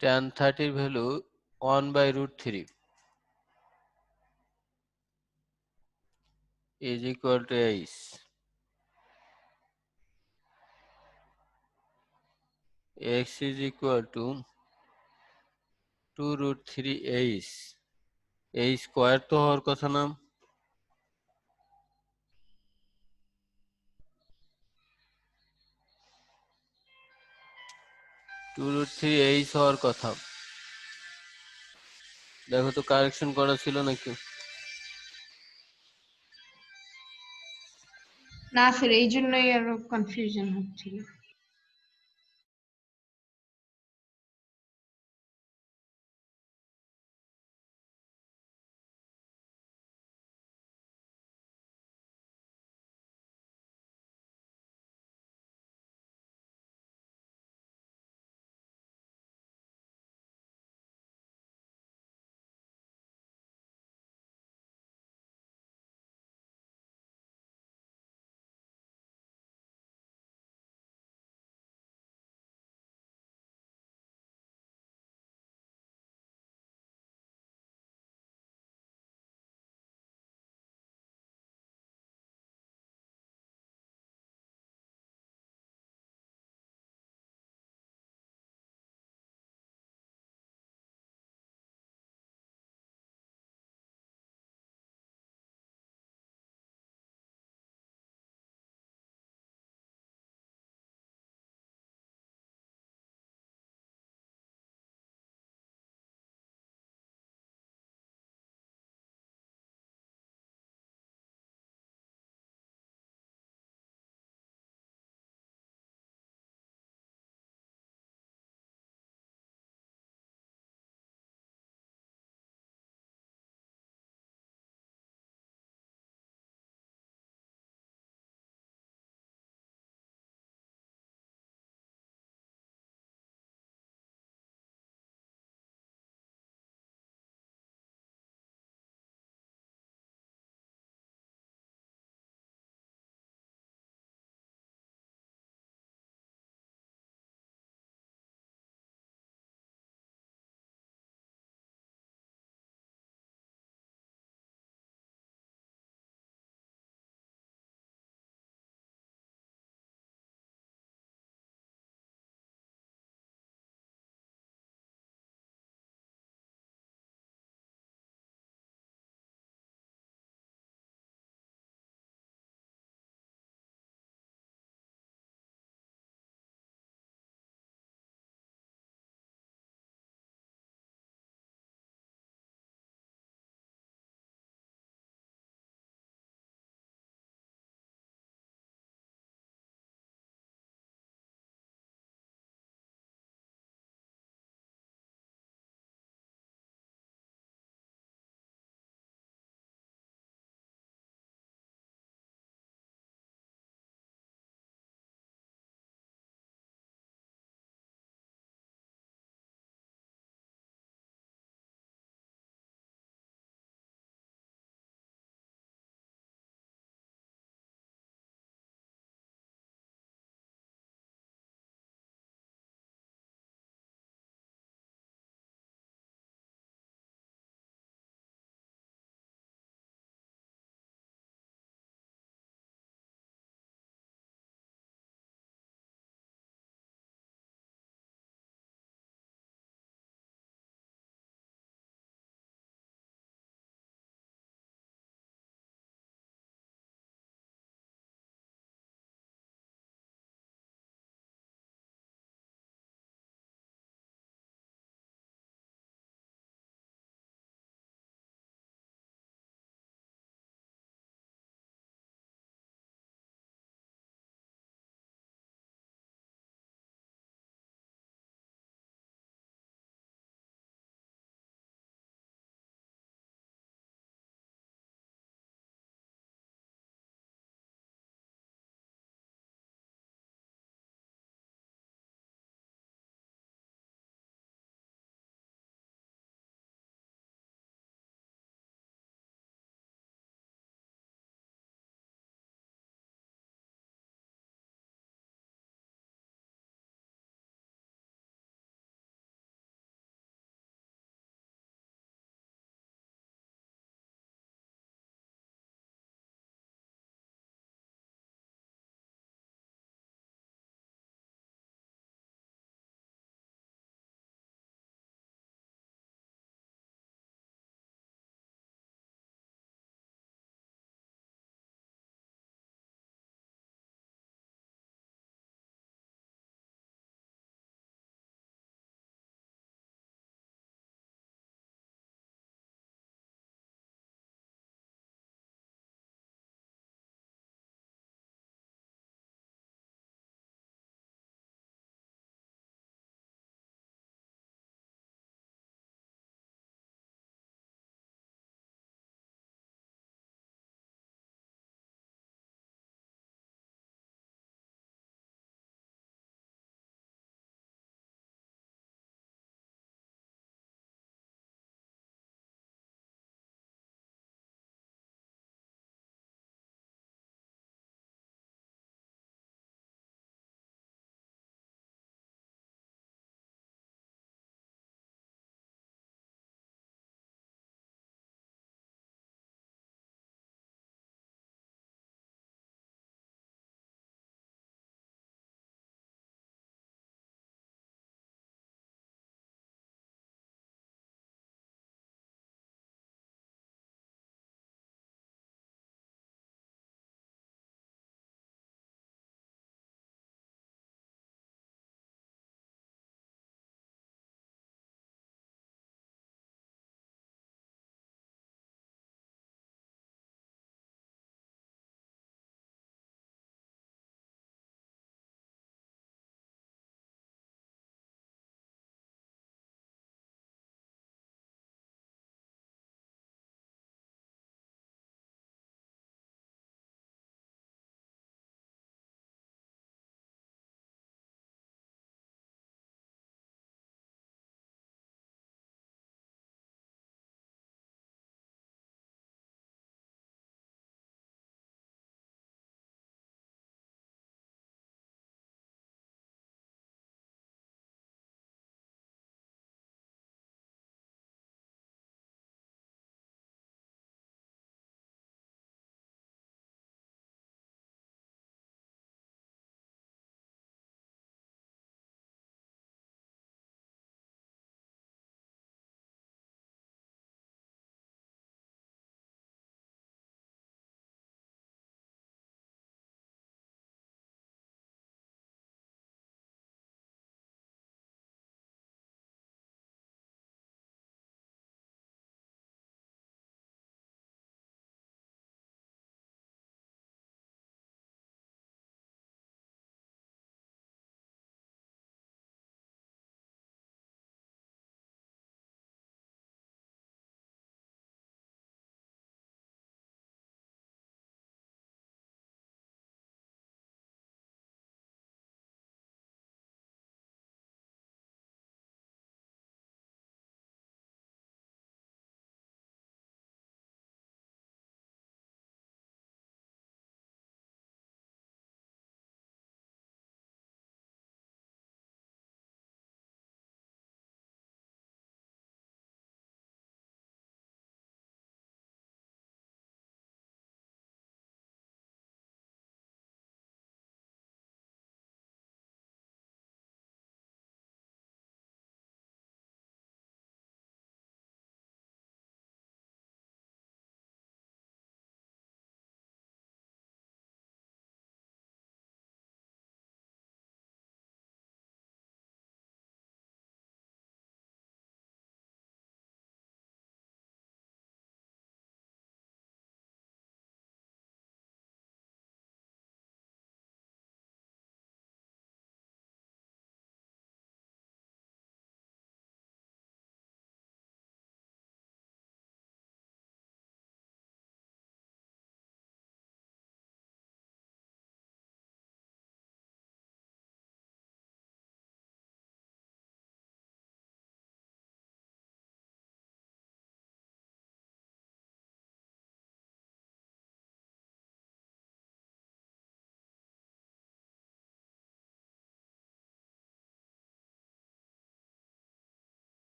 tan 30 এর value 1/√3 is equal to h, x is equal to 2√3h, এই স্কয়ার তো হওয়ার কথা না, 2√3h হওয়ার কথা। দেখো তো কারেকশন করা ছিল নাকি। না স্যার, এই জন্যই আরো কনফিউশন হচ্ছিল।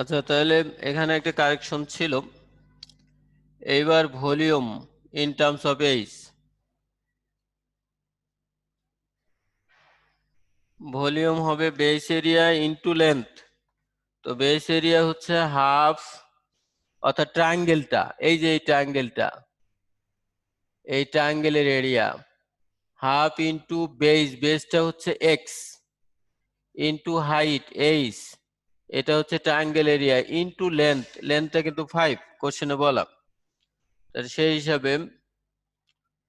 আচ্ছা, তাহলে এখানে একটা কারেকশন ছিল। এইবার volume in terms of H, volume হবে বেস এরিয়া ইনটু লেন্থ। তো বেস এরিয়া হচ্ছে হাফ, অর্থাৎ ট্রায়াঙ্গেলটা, এই যে এই ট্রায়াঙ্গেলটা, এই ট্রায়াঙ্গেলের এরিয়া হাফ ইনটু বেস, বেসটা হচ্ছে এক্স, ইনটু হাইট এইচ, এটা হচ্ছে ট্রায়াঙ্গেল এরিয়া, ইনটু লেন্থ, লেন্থটা কিন্তু 5 কোশ্চেনে বলা। তাহলে সেই হিসাবে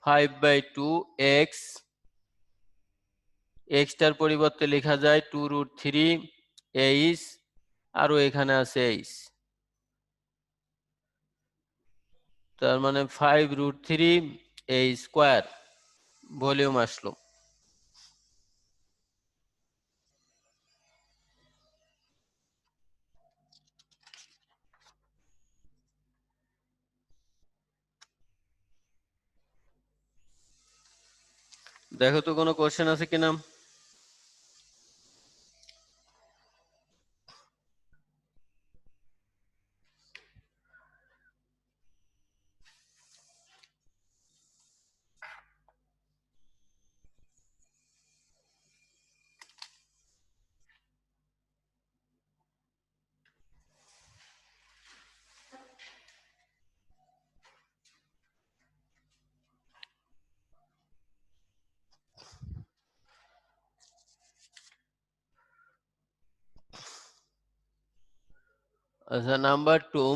5/2 এক্স, এক্সটার পরিবর্তে লেখা যায় 2√3 এইচ, আরো এখানে আছে এইচ, তার মানে 5√3 এইচ স্কোয়ার ভলিউম আসলো। দেখো তো কোনো কোশ্চেন আছে কিনা। আচ্ছা, নাম্বার 2,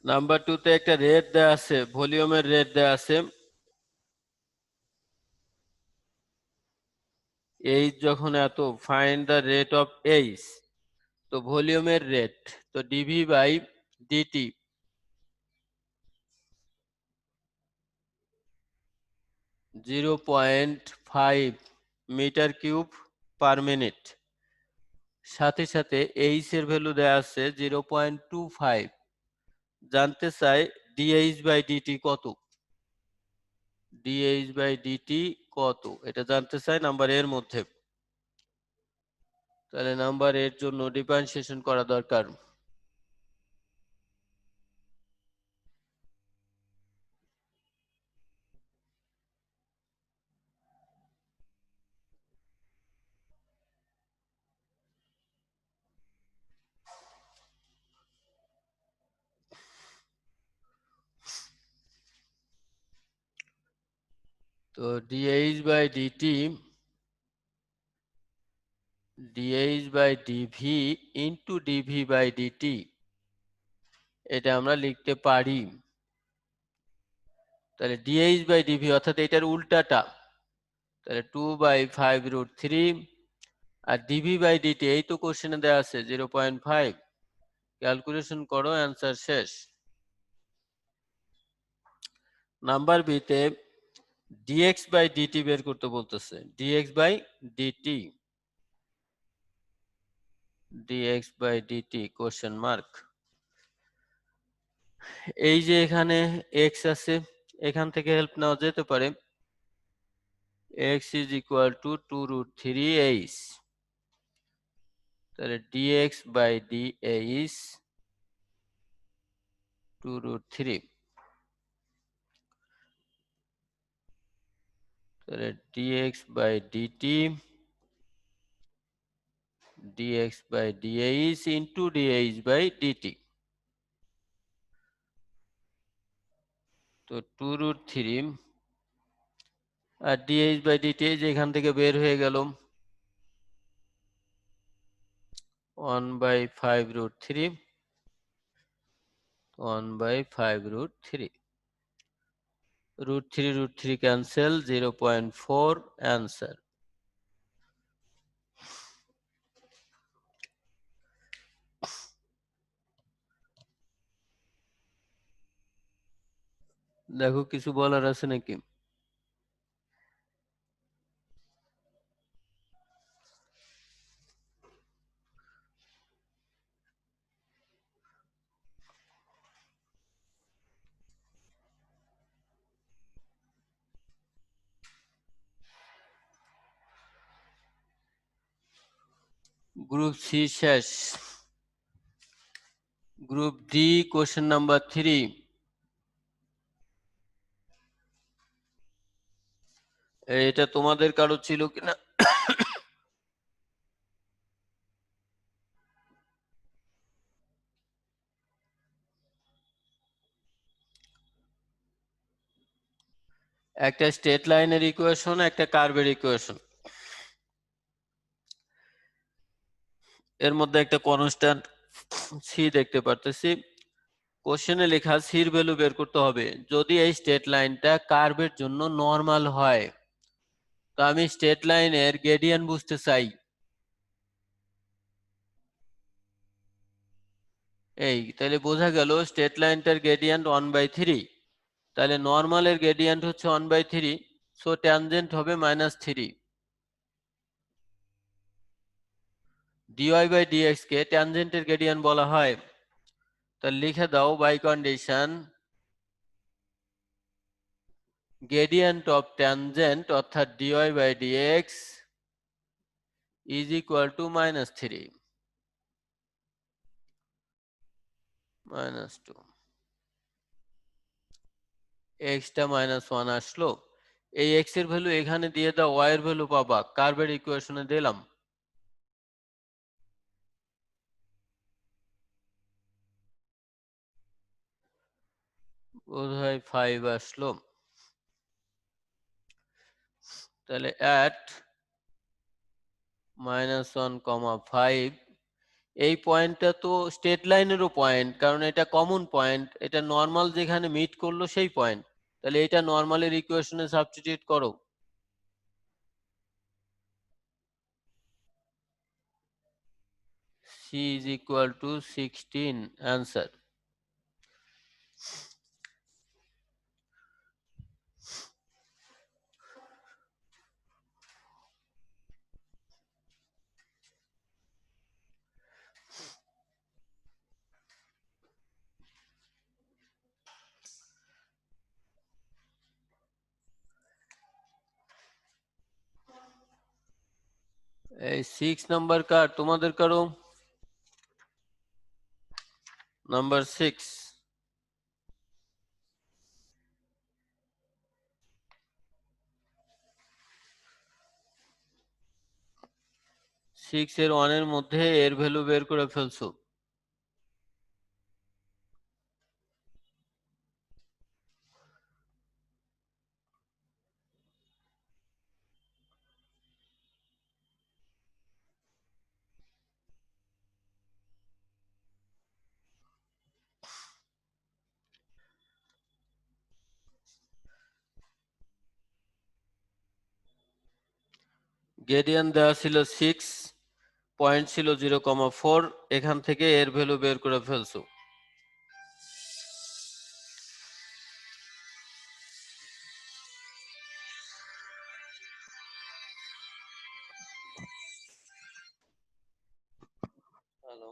নাম্বার 2 তে একটা রেট দেয়া আছে, ভলিউমের রেট দেয়া আছে। এইচ যখন এত, find the rate of H, তো ভলিউমের রেট, তো dv by dt 0.5 metre cube per minute, সাথে সাথে এইচ এর ভ্যালু দেয়া আছে 0.25। জানতে চাই ডিএইচ বাই ডিটি কত, ডিএইচ বাই ডিটি কত, এটা জানতে চাই নাম্বার এর মধ্যে। তাহলে নাম্বার এর জন্য ডিফারেন্সিয়েশন করা দরকার। তো dh by dt, dh by dv into dv by dt, এটা আমরা লিখতে পারি। তাহলে ডিএইচ বাই ডিভি অর্থাৎ এটার উল্টাটা, তাহলে 2/5√3, আর ডিভি বাই ডিটি এই তো কোশ্চেনে দেওয়া আছে 0.5, ক্যালকুলেশন করো, অ্যান্সার শেষ। নাম্বার বি তে ডিএক্স বাই ডিটি বের করতে বলতেছে, dx by dt, dx by dt question mark. এই যে এখানে এক্স আছে, এখান থেকে হেল্প নেওয়া যেতে পারে, x is equal to 2√3 H, তাহলে ডিএক্স বাই ডিএইচ 2√3, তাহলে dx by dt, dx by dh into dh by dt, তো 2√3, আর ডিএইচ বাই ডিটি যে এখান থেকে বের হয়ে গেল 1/5√3, 1/5√3, √3 ক্যান্সেল, 0.4 অ্যান্সার। দেখো কিছু বলার আছে নাকি। গ্রুপ সি শেষ। Group D question number 3। এটা তোমাদের কারো ছিল কিনা? একটা স্ট্রেট লাইনের ইকুয়েশন, একটা কার্ভের ইকুয়েশন, এর মধ্যে একটা কনস্ট্যান্ট সি দেখতে পারতেছি। কোশ্চেনে লেখা সির ভ্যালু বের করতে হবে যদি এই স্ট্রেট লাইনটা কার্ভের জন্য নরমাল হয়। তো আমি স্ট্রেট লাইনের গ্রেডিয়েন্ট বুঝতে চাই। এই তাহলে বোঝা গেল স্ট্রেট লাইনটার গ্রেডিয়েন্ট 1/3। তাহলে নরমালের গ্রেডিয়েন্ট হচ্ছে 1/3, সো ট্যানজেন্ট হবে -3। dy/dx কে ট্যানজেন্টের গ্রেডিয়েন্ট বলা হয়। তাহলে লিখে দাও by condition gradient of tangent অর্থাৎ dy/dx is equal two -3 -2। x টা -1 আসলো। এই x এর ভ্যালু এখানে দিয়ে দাও, y এর ভ্যালু পাবা কার্ভের ইকুয়েশনে দিলাম। বোধহয় 5 আসলো। তাহলে at -1, 5 এই পয়েন্টটা তো স্ট্রেট লাইনেরও পয়েন্ট, কারণ এটা কমন পয়েন্ট, এটা নর্মাল যেখানে মিট করলো সেই পয়েন্ট। তাহলে এটা নর্মালের ইকুয়েশনে সাবস্টিটিউট করো। c is equal to 16 answer। এই 6 নাম্বার কার? তোমাদের কারো? নাম্বার 6। 6 এর 1 এর মধ্যে এর ভ্যালু বের করে ফেলছো। গ্রেডিয়েন্ট দেওয়া ছিল 6, পয়েন্ট ছিল 0,4, এখান থেকে এর ভ্যালু বের করে ফেলছো। হ্যালো।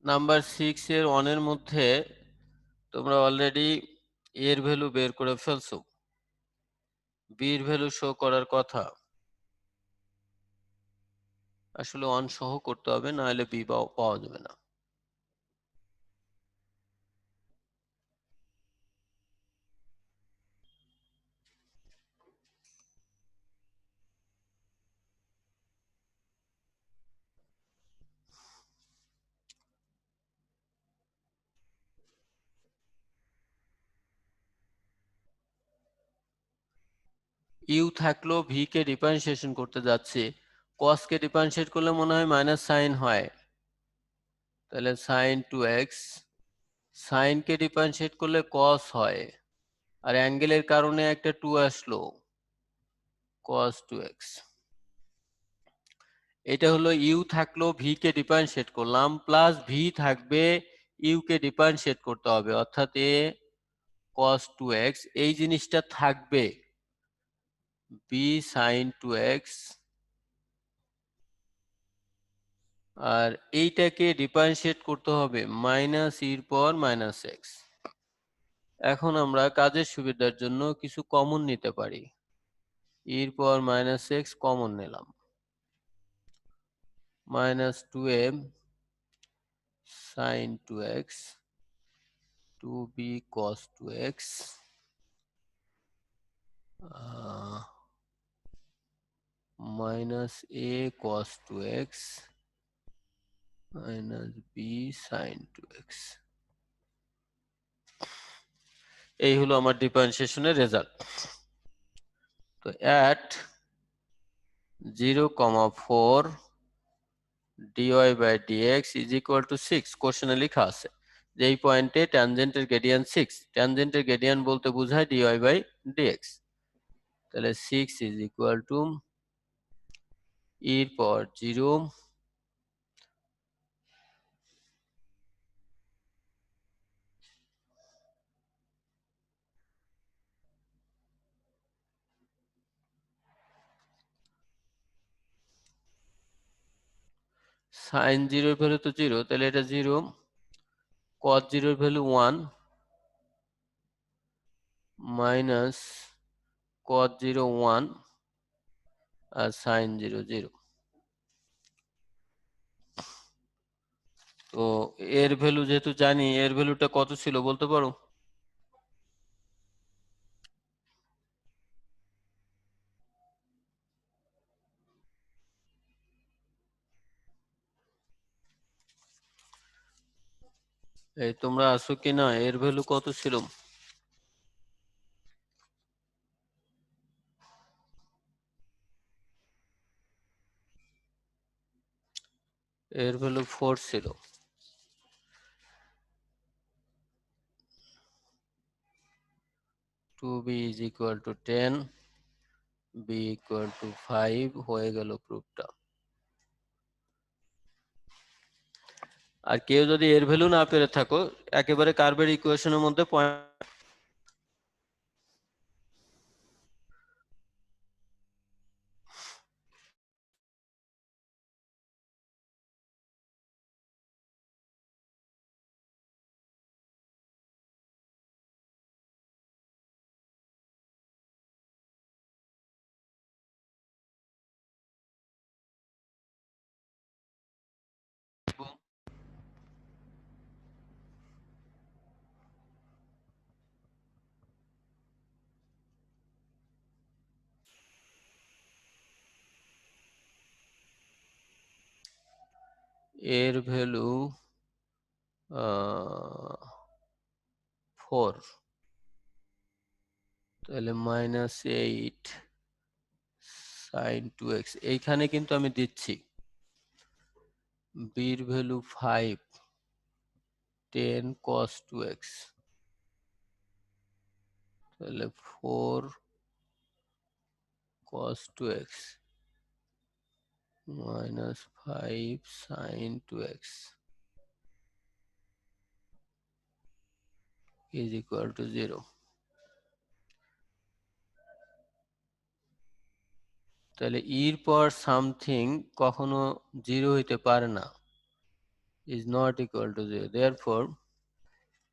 নাম্বার 6 এর 1 এর মধ্যে তোমরা অলরেডি এর ভ্যালু বের করে ফেলছো, বি এর ভ্যালু শো করার কথা। আসলে 1 সহ করতে হবে, না হলে বি পাওয়া যাবে না। ইউ থাকলো ভি কে ডিফারেন্সিয়েশন করতে যাচ্ছে, কস কে ডিফারেন্সিয়েট করলে মনে হয় মাইনাস সাইন হয়, তাহলে সাইন টু এক্স, সাইন কে ডিফারেন্সিয়েট করলে কস হয়, আর অ্যাঙ্গেলের কারণে একটা 2 আসলো, কস টু এক্স। এটা হলো ইউ থাকলো ভি কে ডিফারেন্সিয়েট করলাম, প্লাস ভি থাকবে ইউ কে ডিফারেন্সিয়েট করতে হবে, অর্থাৎ এ কস টু এক্স এই জিনিসটা থাকবে, বি সাইন টু এক্স, আর এইটাকে ডিফারেন্সিয়েট করতে হবে মাইনাস ইর পর মাইনাস এক্স। এখন আমরা কাজের সুবিধার জন্য কিছু কমন নিতে পারি, ইর পর মাইনাস এক্স কমন নিলাম, minus two M sine two x two B cos two x minus A cos two x minus B sine two x. এই হলো আমার ডিফারেন্সিয়েশনের রেজাল্ট। তো at 0,4 dy by dx is equal to 6 কোশ্চেনে লেখা আছে যে এই পয়েন্টে ট্যানজেন্টের গ্রেডিয়েন্ট 6, ট্যানজেন্টের গ্রেডিয়েন্ট বলতে বোঝায় dy বাই dx, তাহলে 6 ইজ ইকুয়াল টু এর পর 0 সাইন 0 এর ভ্যালু তো 0, তাহলে এটা 0, cos 0 এর ভ্যালু 1 মাইনাস cos 0 1 আর সাইন 0 0। তো এর ভ্যালু যেহেতু জানি, এর ভ্যালুটা কত ছিল বলতে পারো? এই তোমরা আছো কি না? এর ভ্যালু কত ছিল? এর ভ্যালু 4 ছিল। 2b is equal to 10, b equal to 5 হয়ে গেল প্রুফটা। আর কেউ যদি এর ভ্যালু না পেরে থাকো, একেবারে কার্ভের ইকুয়েশনের মধ্যে পয়েন্ট এর ভ্যালু 4, তাহলে -8 sin 2x। এইখানে কিন্তু আমি দিচ্ছি b এর ভ্যালু 5, 10 cos 2x, তাহলে 4 cos 2x minus 5 sin 2x is equal to 0। তাহলে এর পর সামথিং কখনো 0 হইতে পারে না, is not equal to 0. Therefore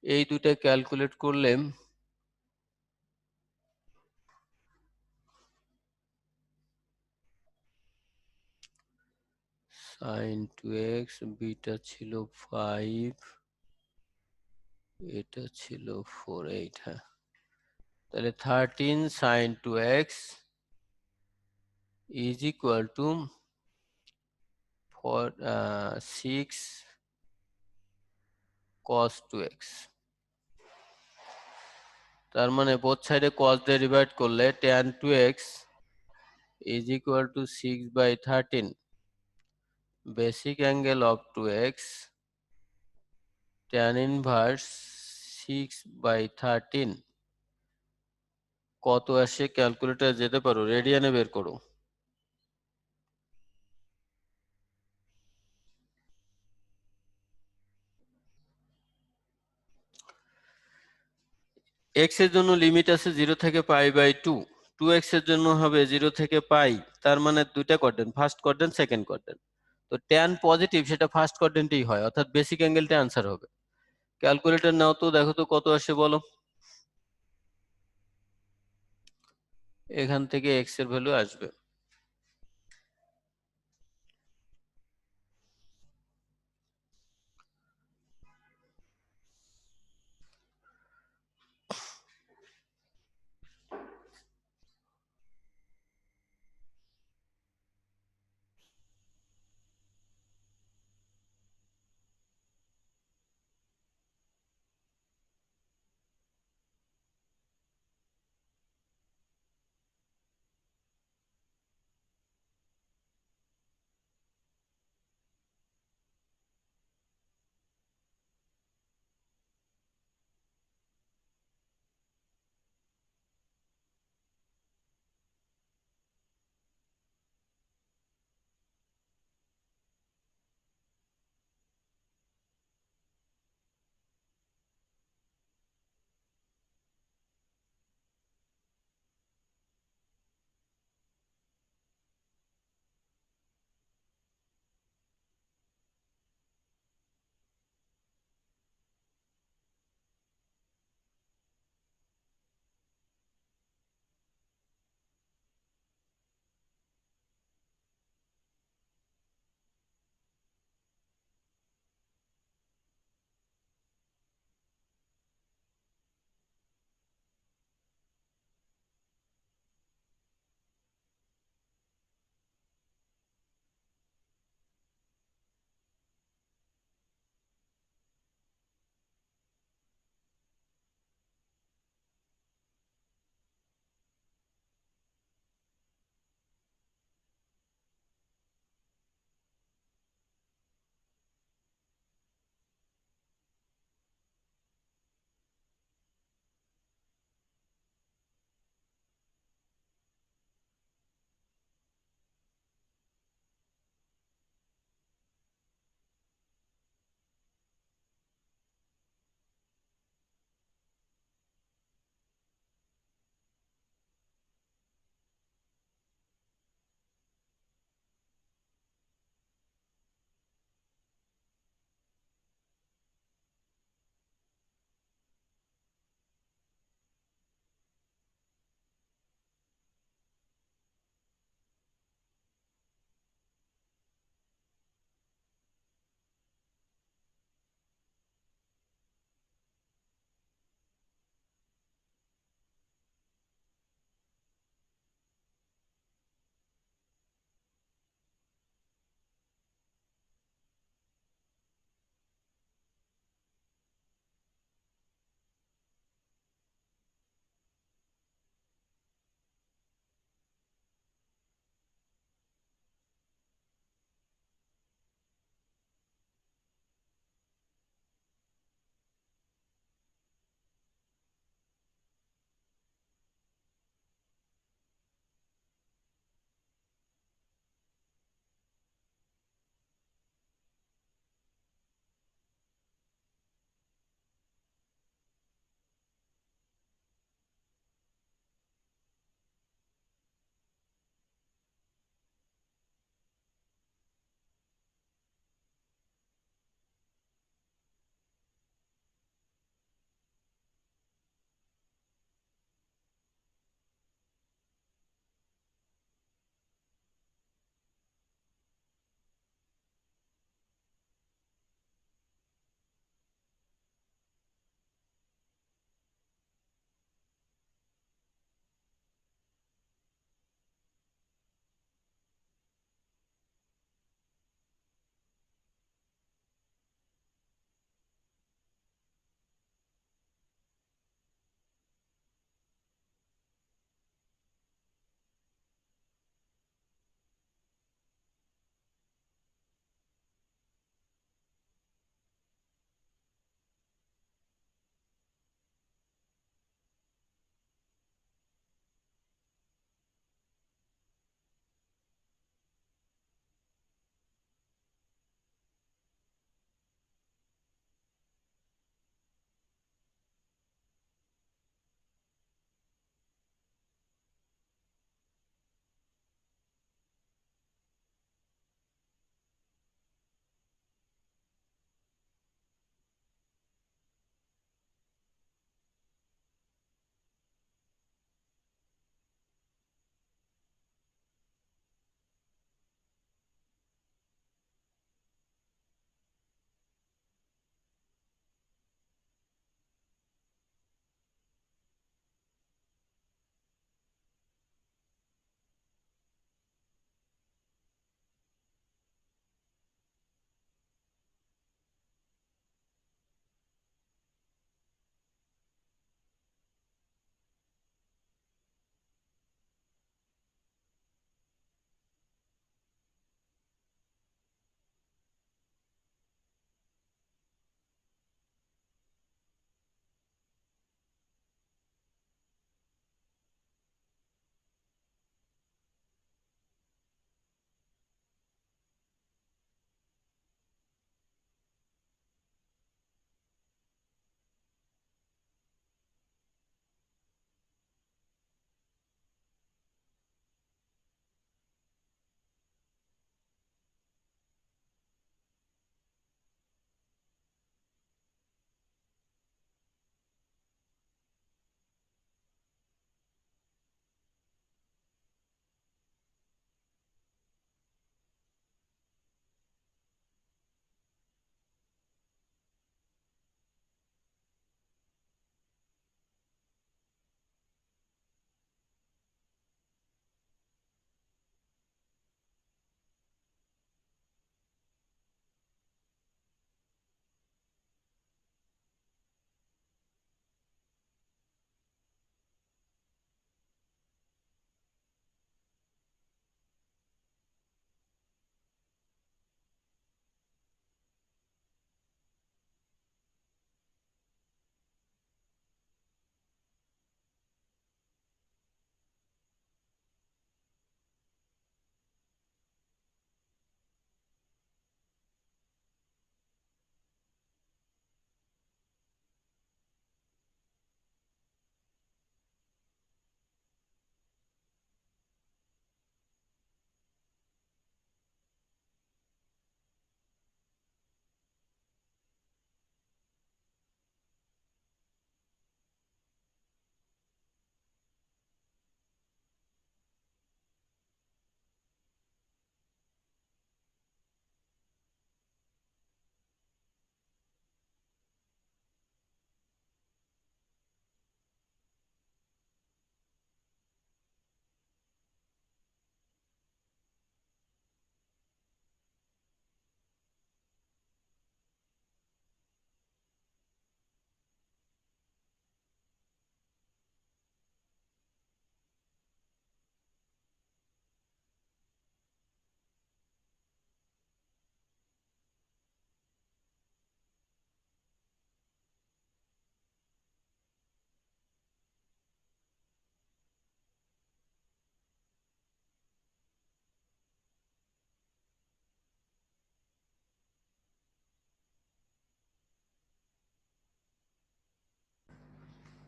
এই দুটো ক্যালকুলেট করলে sin 2x বিটা ছিল 5, এটা ছিল 4 8, হ্যাঁ, তাহলে 13 sin 2x is equal to 6 cos 2x। তার মানে বোথ সাইডে cos দিয়ে ডিভাইড করলে tan 2x is equal to 6/13 basic angle of 2x tan inverse 6/13 কত আসে ক্যালকুলেটর যেতে পারো, রেডিয়ানে বের করো। x এর জন্য লিমিট আছে 0 থেকে π/2, 2x এর জন্য হবে 0 থেকে π, তার মানে দুইটা quadrant, first quadrant second quadrant. তো tan পজিটিভ সেটা ফার্স্ট কোয়াড্রেন্টেই হয়, অর্থাৎ বেসিক অ্যাঙ্গেলটা आंसर হবে। ক্যালকুলেটর নাও তো, দেখো তো কত আসে বলো। এখান থেকে x এর ভ্যালু আসবে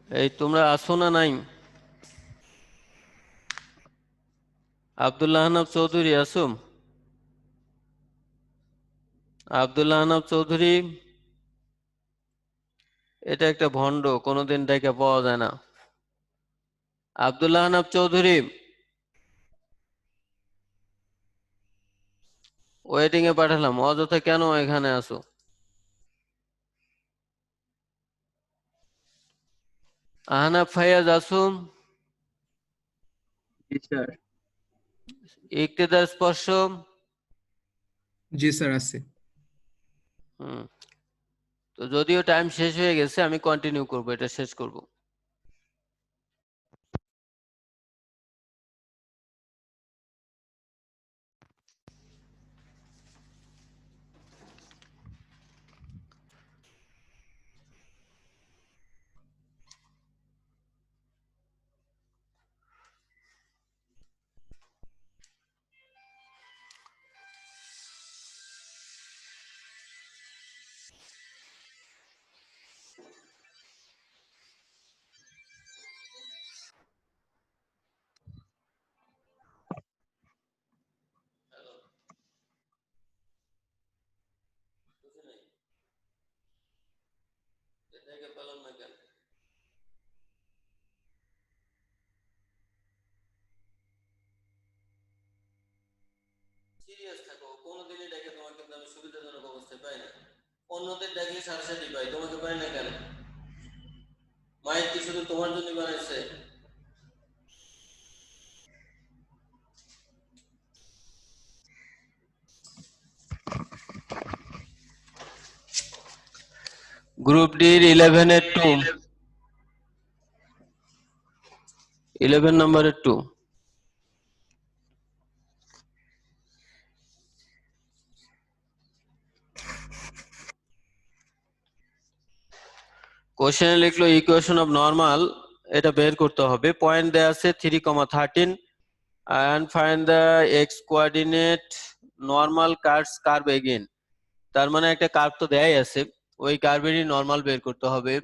এই তোমরা আসো না নাই? আব্দুল্লাহ আহনাব চৌধুরী আসো? আব্দুল্লাহ আহনাব চৌধুরী, এটা একটা ভণ্ড, কোনোদিন ডেকে পাওয়া যায় না। আব্দুল্লাহ আহনাব চৌধুরী, ওয়েটিং এ পাঠালাম, অযথা কেন এখানে আসো? আহনাব ফাইয়াজ আসো? জি স্যার। ইকতেদার স্পর্শ? জি স্যার আছে। হুম, তো যদিও টাইম শেষ হয়ে গেছে, আমি কন্টিনিউ করব, এটা শেষ করব। সিরিয়াস থাকো, কোনোদিনই ডেকে তোমাকে কিন্তু আমি সুবিধাজনক অবস্থায় পাই না। অন্যদের ডাকলে সাথে সাথে পাই, তোমাকে পাই না কেন? মায়ের কি শুধু তোমার জন্য বানাইছে? গ্রুপ ডির 11 এর 2, 11 নম্বরের 2। কোশ্চেনে লিখলো ইকুয়েশন অফ নরমাল, এটা বের করতে হবে। পয়েন্ট দেয়া আছে 3,13 and find the x coordinate normal curve again। তার মানে একটা কার্ভ তো দেয়াই আছে, ওই কার্ভেরই নরমাল বের করতে হবে।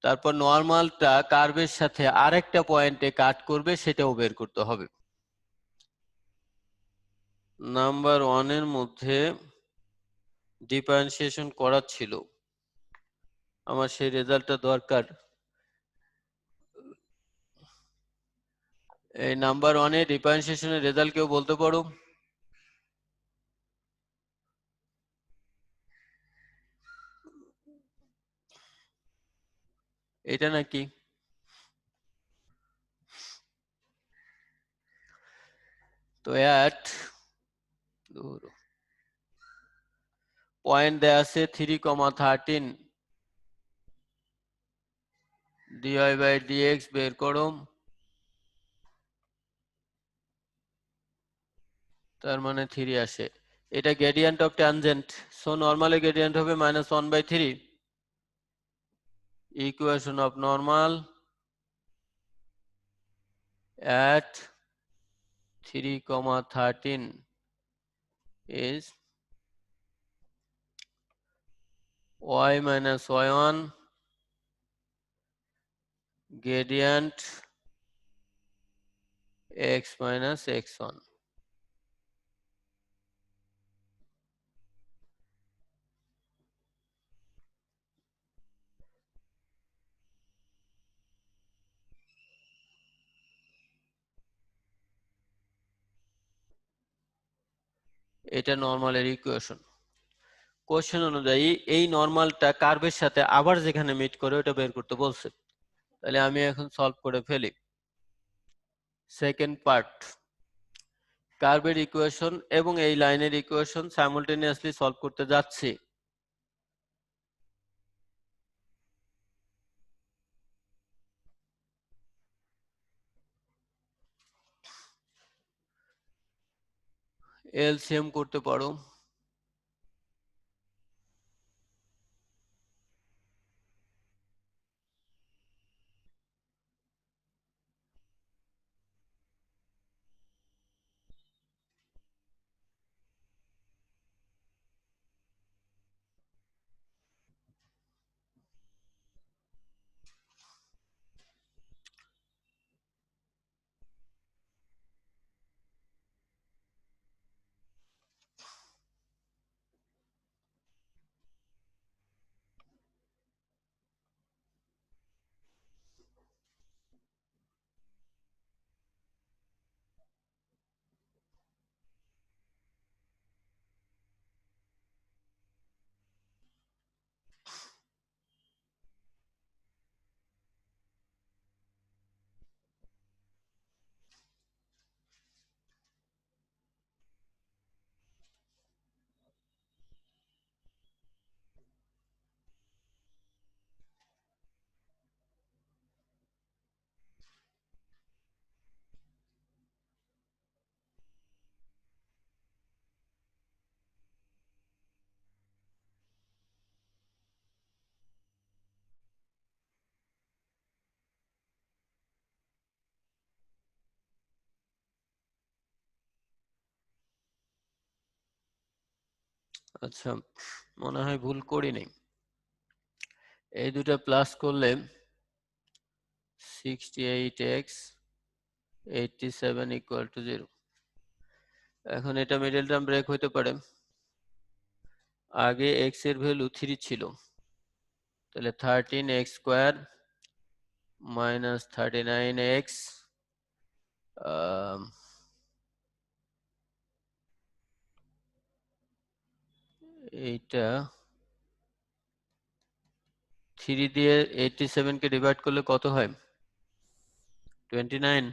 তারপর নরমালটা কার্ভের সাথে আরেকটা পয়েন্টে কাট করবে, সেটাও বের করতে হবে। নাম্বার 1 এর মধ্যে ডিফারেন্সিয়েশন করা ছিল, আমার সেই রেজাল্টটা দরকার। এই নাম্বার 1 এ ডিফারেন্সিয়েশনের রেজাল্ট কেউ বলতে পারো? এটা নাকি? তো অ্যাট পয়েন্ট দেয়া আছে 3,13 dy বাই dx বের করো। তার মানে 3 আসে। এটা gradient of tangent, so normally gradient হবে -1/3। Equation of normal at 3,13 is y minus y1 gradient x minus x1। এটা নরমালের ইকুয়েশন। কোশ্চেন অনুযায়ী এই নরমালটা কার্ভের সাথে আবার যেখানে মিট করে ওটা বের করতে বলছে, তাহলে আমি এখন সলভ করে ফেলি। সেকেন্ড পার্ট, কার্ভের ইকুয়েশন এবং এই লাইনের ইকুয়েশন সাইমultaneously সলভ করতে যাচ্ছি। এলসিএম করতে পারো। আচ্ছা, মনে হয় ভুল করিনি। এই দুটো প্লাস করলে 68x 87 ইকুয়াল টু 0। এখন এটা মিডল টার্ম ব্রেক হইতে পারে। আগে x এর ভ্যালু 3 ছিল, তাহলে 13x স্কয়ার মাইনাস 39x এইটা 3 দিয়ে 87 কে ডিভাইড করলে কত হয়? 29।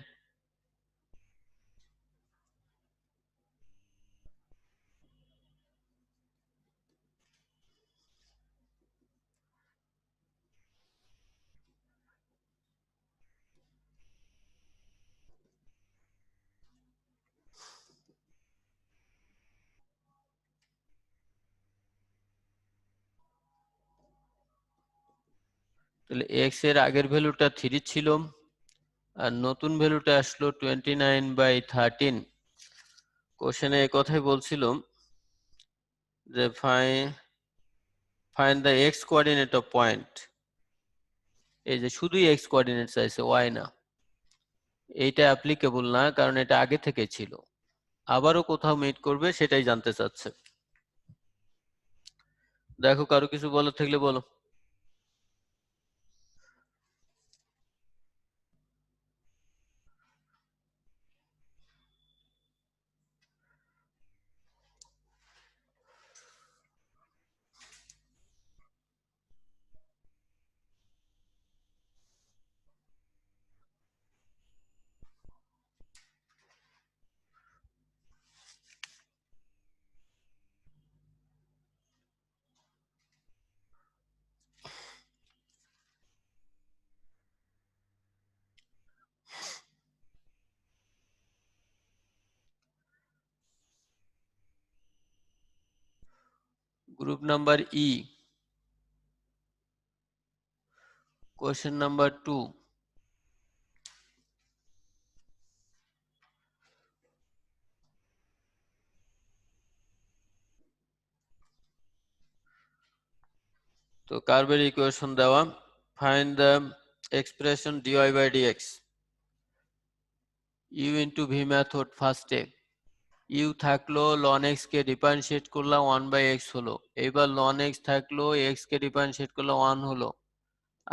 তাহলে x এর আগের ভ্যালুটা 3 ছিল, আর নতুন ভ্যালুটা আসলো 29/13। কোশ্চেনে এই কথাই বলছিল যে find the x coordinate of point. এই যে শুধুই x কোঅর্ডিনেট চাইছে, y না। এইটা অ্যাপ্লিকেবল না, কারণ এটা আগে থেকে ছিল। আবারও কোথাও মিট করবে সেটাই জানতে চাচ্ছে। দেখো, কারো কিছু বলার থাকলে বলো। Group number E, question number 2। তো কার্ভের ইকুয়েশন দেওয়া, find the expression dy by dx। U into v method ফার্স্টে ইউ থাকলো, ln x কে ডিফারেন্সিয়েট করলাম 1/x হলো। এবার ln x থাকলো, x কে ডিফারেন্সিয়েট করলে 1 হলো,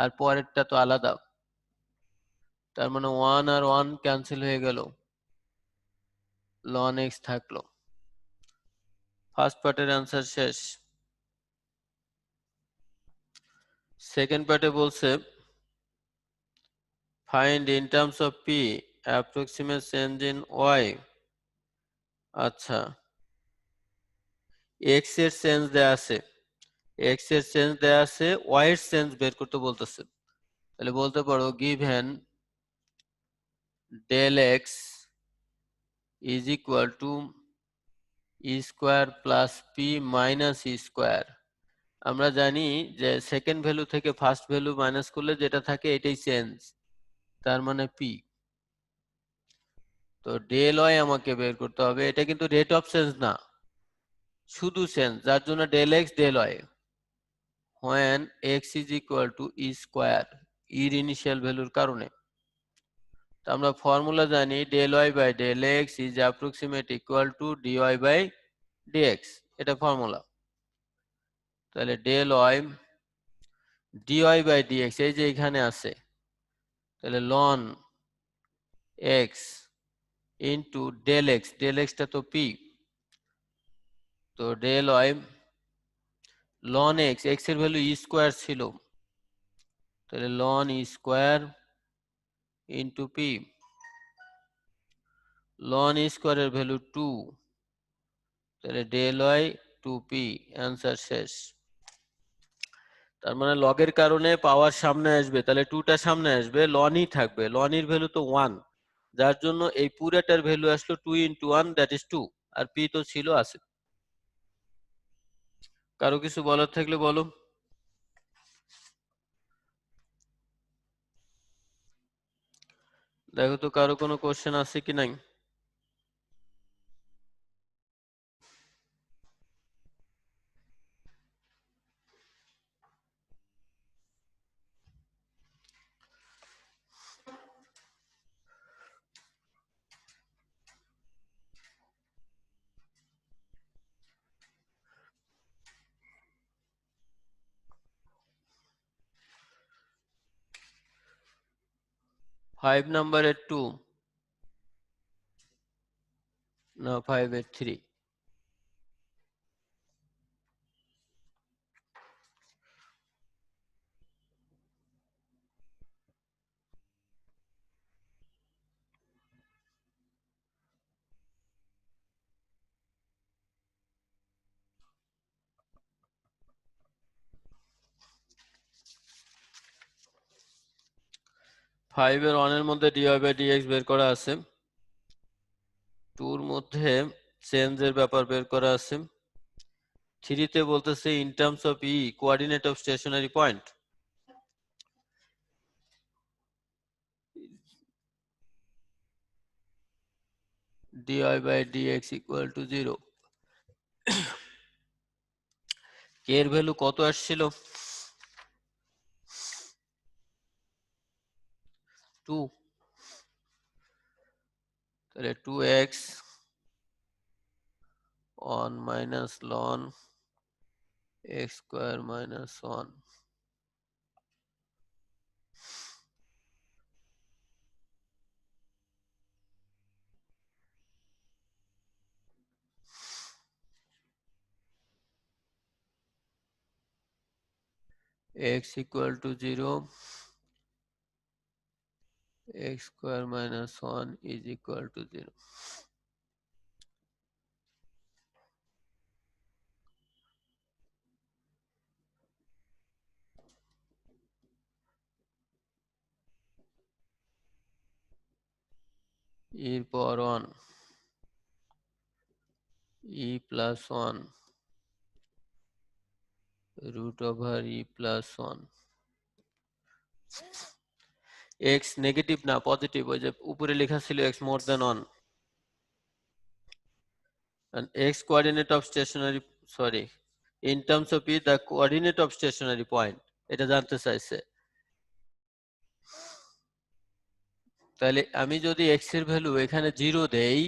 আর পরেরটা তো আলাদা, তার মানে 1 আর 1 ক্যান্সেল হয়ে গেল, ln x থাকলো। ফার্স্ট পার্টের অ্যান্সার শেষ। সেকেন্ড পার্টে বলছে find in terms of p approximate change in y। আচ্ছা, x এর চেঞ্জ দেয়া আছে, x এর চেঞ্জ দেয়া আছে, y এর চেঞ্জ বের করতে বলতেছে। তাহলে বলতে পারো given del x is equal to e square plus p minus e square। আমরা জানি যে সেকেন্ড ভ্যালু থেকে ফার্স্ট ভ্যালু মাইনাস করলে যেটা থাকে এটাই চেঞ্জ, তার মানে p। তো ডেল y আমাকে বের করতে হবে। এটা কিন্তু রেট অফ চেঞ্জ না, শুধু চেঞ্জ, যার জন্য del x del y when x is equal to e square, এর ইনিশিয়াল ভ্যালুর কারণে। তো আমরা ফর্মুলা জানি del y by del x is approximate equal to dy by dx, এটা ফর্মুলা। তাহলে del y dy by dx এই যে এখানে আছে, তাহলে ln x into del x টা তো p, তো del y ln x, x এর ভ্যালু e স্কয়ার ছিল, তাহলে ln e square into p, ln e স্কয়ারের ভ্যালু 2, তাহলে del y 2p, অ্যান্সার শেষ। তার মানে লগের কারণে পাওয়ার সামনে আসবে, তাহলে 2টা সামনে আসবে, ln ই থাকবে, ln এর ভ্যালু তো 1, যার জন্য এই পুরোটার ভ্যালু আসলো 2 into 1 that is 2, R p তো ছিল আছে। কারো কিছু বলার থাকলে বলো। দেখো তো কারো কোনো কোশ্চেন আছে কি নাই। 5 নাম্বারের 2 না 5 এর 3? ফাইভ এর 1 এর মধ্যে dy বাই dx বের করা আছে, 2 এর মধ্যে চেঞ্জের ব্যাপার বের করা আছে, 3 তে বলতেছে in terms of e coordinate of stationary point. dy by dx equal to 0। k এর ভ্যালু কত আসছিল? 2। তাহলে 2x 1 minus ln x square minus 1 x equal to 0, x square minus 1 is equal to 0। e power 1 e plus 1 root over e plus 1। x negative না positive, ওই যে উপরে লেখা ছিল x more than 1 and x coordinate of stationary, sorry, in terms of e the coordinate of stationary point, এটা জানতে চাইছে। তাহলে আমি যদি x এর ভ্যালু এখানে 0 দেই,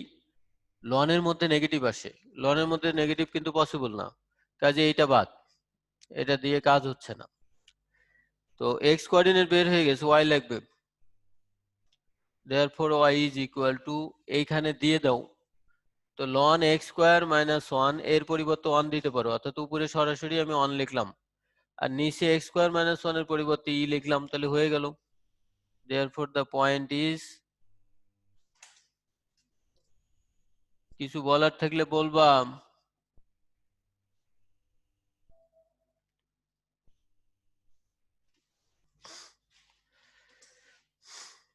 লন এর মধ্যে নেগেটিভ আসে, লন এর মধ্যে নেগেটিভ কিন্তু পসিবল না, কাজে এইটা বাদ, এটা দিয়ে কাজ হচ্ছে না। তো x কোঅর্ডিনেট বের হয়ে গেছে, y লাগবে, therefore y is equal to এইখানে দিয়ে দাও, তো ln x স্কয়ার মাইনাস 1 এর পরিবর্তে 1 দিতে পারো, অর্থাৎ উপরে সরাসরি আমি 1 লিখলাম আর নিচে x স্কয়ার মাইনাস 1 এর পরিবর্তে e লিখলাম, তাহলে হয়ে গেল। therefore the point is, কিছু বলার থাকলে বলবা।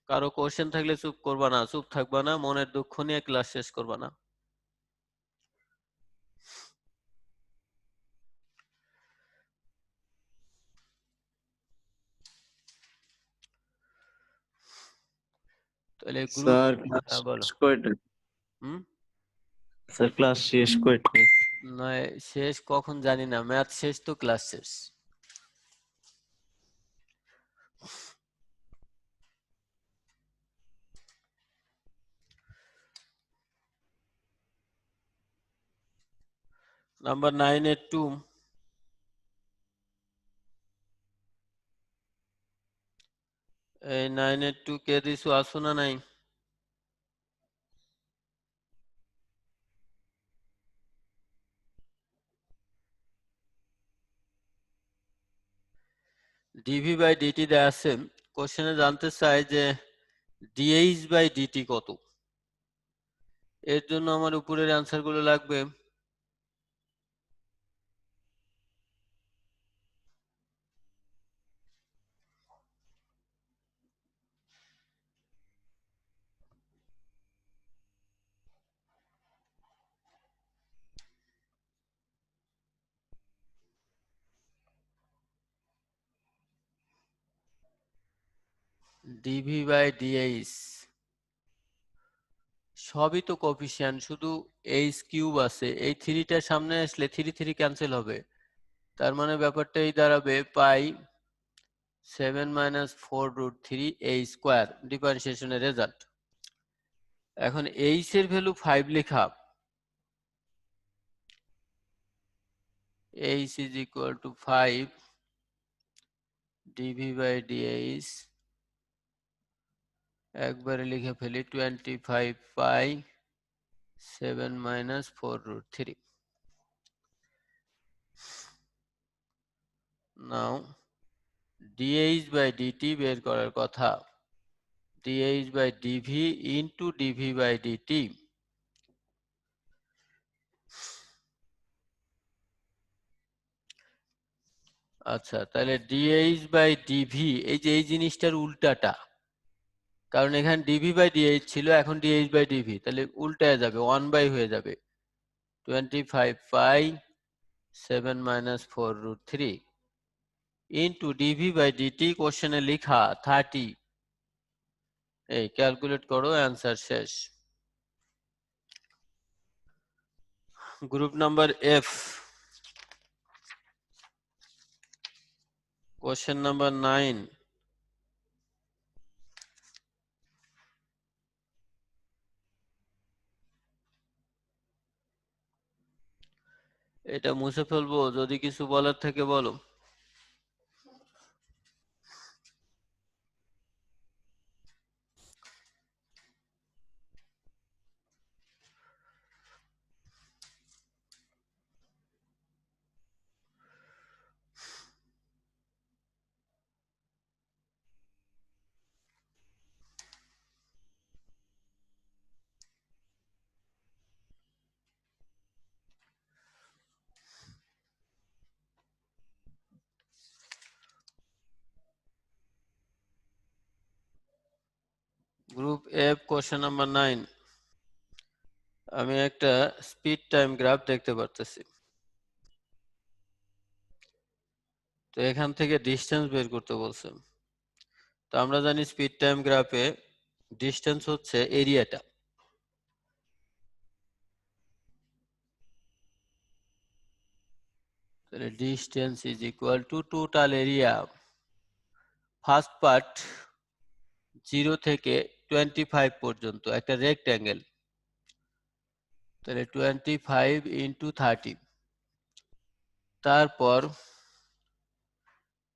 কারো কোশ্চেন থাকলে চুপ করবা না, চুপ থাকবা না, মনের দুঃখ নিয়ে ক্লাস শেষ করবা না। তাহলে গ্রুপ, স্যার ক্লাস বলো। শেষ কয়টা? হুম, স্যার ক্লাস শেষ কয়টা? না শেষ কখন জানি না, ম্যাথ শেষ তো ক্লাস শেষ। নাম্বার 9 এর 2, এই 9 এর 2 কে দিছো, আসো না নাই? ডিভি বাই ডিটি দেয়া আছে, কোশ্চেনে জানতে চাই যে ডিএইচ বাই ডিটি কত, এর জন্য আমার উপরের অ্যান্সার গুলো লাগবে। ডিভি বাই ডিএইচ সবই তো কোফিশিয়েন্ট, শুধু এইচ কিউব আছে, এই 3টার সামনে আসলে 3 3 ক্যান্সেল হবে, তার মানে ব্যাপারটা এই দাঁড়াবে পাই 7 মাইনাস 4 রুট 3 এই স্কোয়ার, ডিফারেন্সিয়েশনের রেজাল্ট। এখন এইচ এর ভ্যালু 5 লেখা, H is equal to 5 dv by dh একবারে লিখে ফেলি 25 পাই 7 মাইনাস 4√3। নাও dH বাই dt বের করার কথা, dH by dv into dv by dt। আচ্ছা, তাহলে dH বাই dv, এই যে এই জিনিসটার উল্টাটা, কারণ এখানে dv বাই dH ছিল, এখন dH বাই dv, তাহলে উল্টায় যাবে, 1 বাই হয়ে যাবে 25 পাই 7 মাইনাস 4√3 ইন্টু dv বাই dt, কোশ্চেনে লিখা 30। এই ক্যালকুলেট করো, অ্যান্সার শেষ। Group number F, question number 9। এটা মুছে ফেলবো, যদি কিছু বলার থাকে বলো। Group F, question number 9। আমি একটা স্পিড টাইম গ্রাফ দেখতে পারতেছি। তো এখান থেকে ডিসটেন্স বের করতে বলছে। তো আমরা জানি স্পিড টাইম গ্রাফে ডিসটেন্স হচ্ছে এরিয়াটা। তাহলে distance is equal two total area. First part 0 থেকে 25 পর্যন্ত একটা রেক্ট্যাঙ্গেল, তাহলে 25 ইন্টু 30। তারপর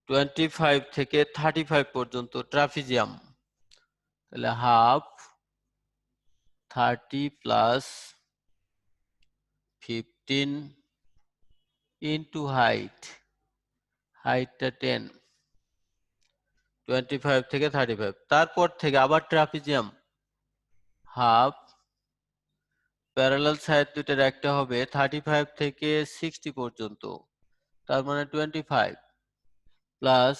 25 থেকে 35 পর্যন্ত ট্রাপিজিয়াম, তাহলে হাফ 30 প্লাস 15 ইন্টু হাইটটা 10, 25 থেকে 35। তারপর থেকে আবার ট্রাপিজিয়াম, হাফ, প্যারালাল সাইড দুইটার একটা হবে 35 থেকে 60 পর্যন্ত, তার মানে 25, প্লাস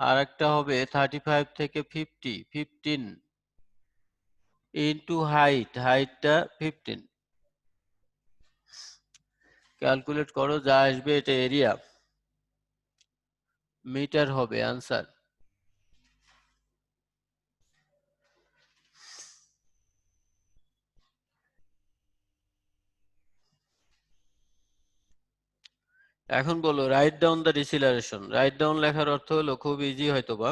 আর একটা হবে 35 থেকে 50, 15 ইন্টু হাইটটা 15। ক্যালকুলেট করো, যা আসবে এটা এরিয়া, মিটার হবে আনসার। এখন বলো write down the deceleration. Write down লেখার অর্থ হলো খুব ইজি হয়তোবা,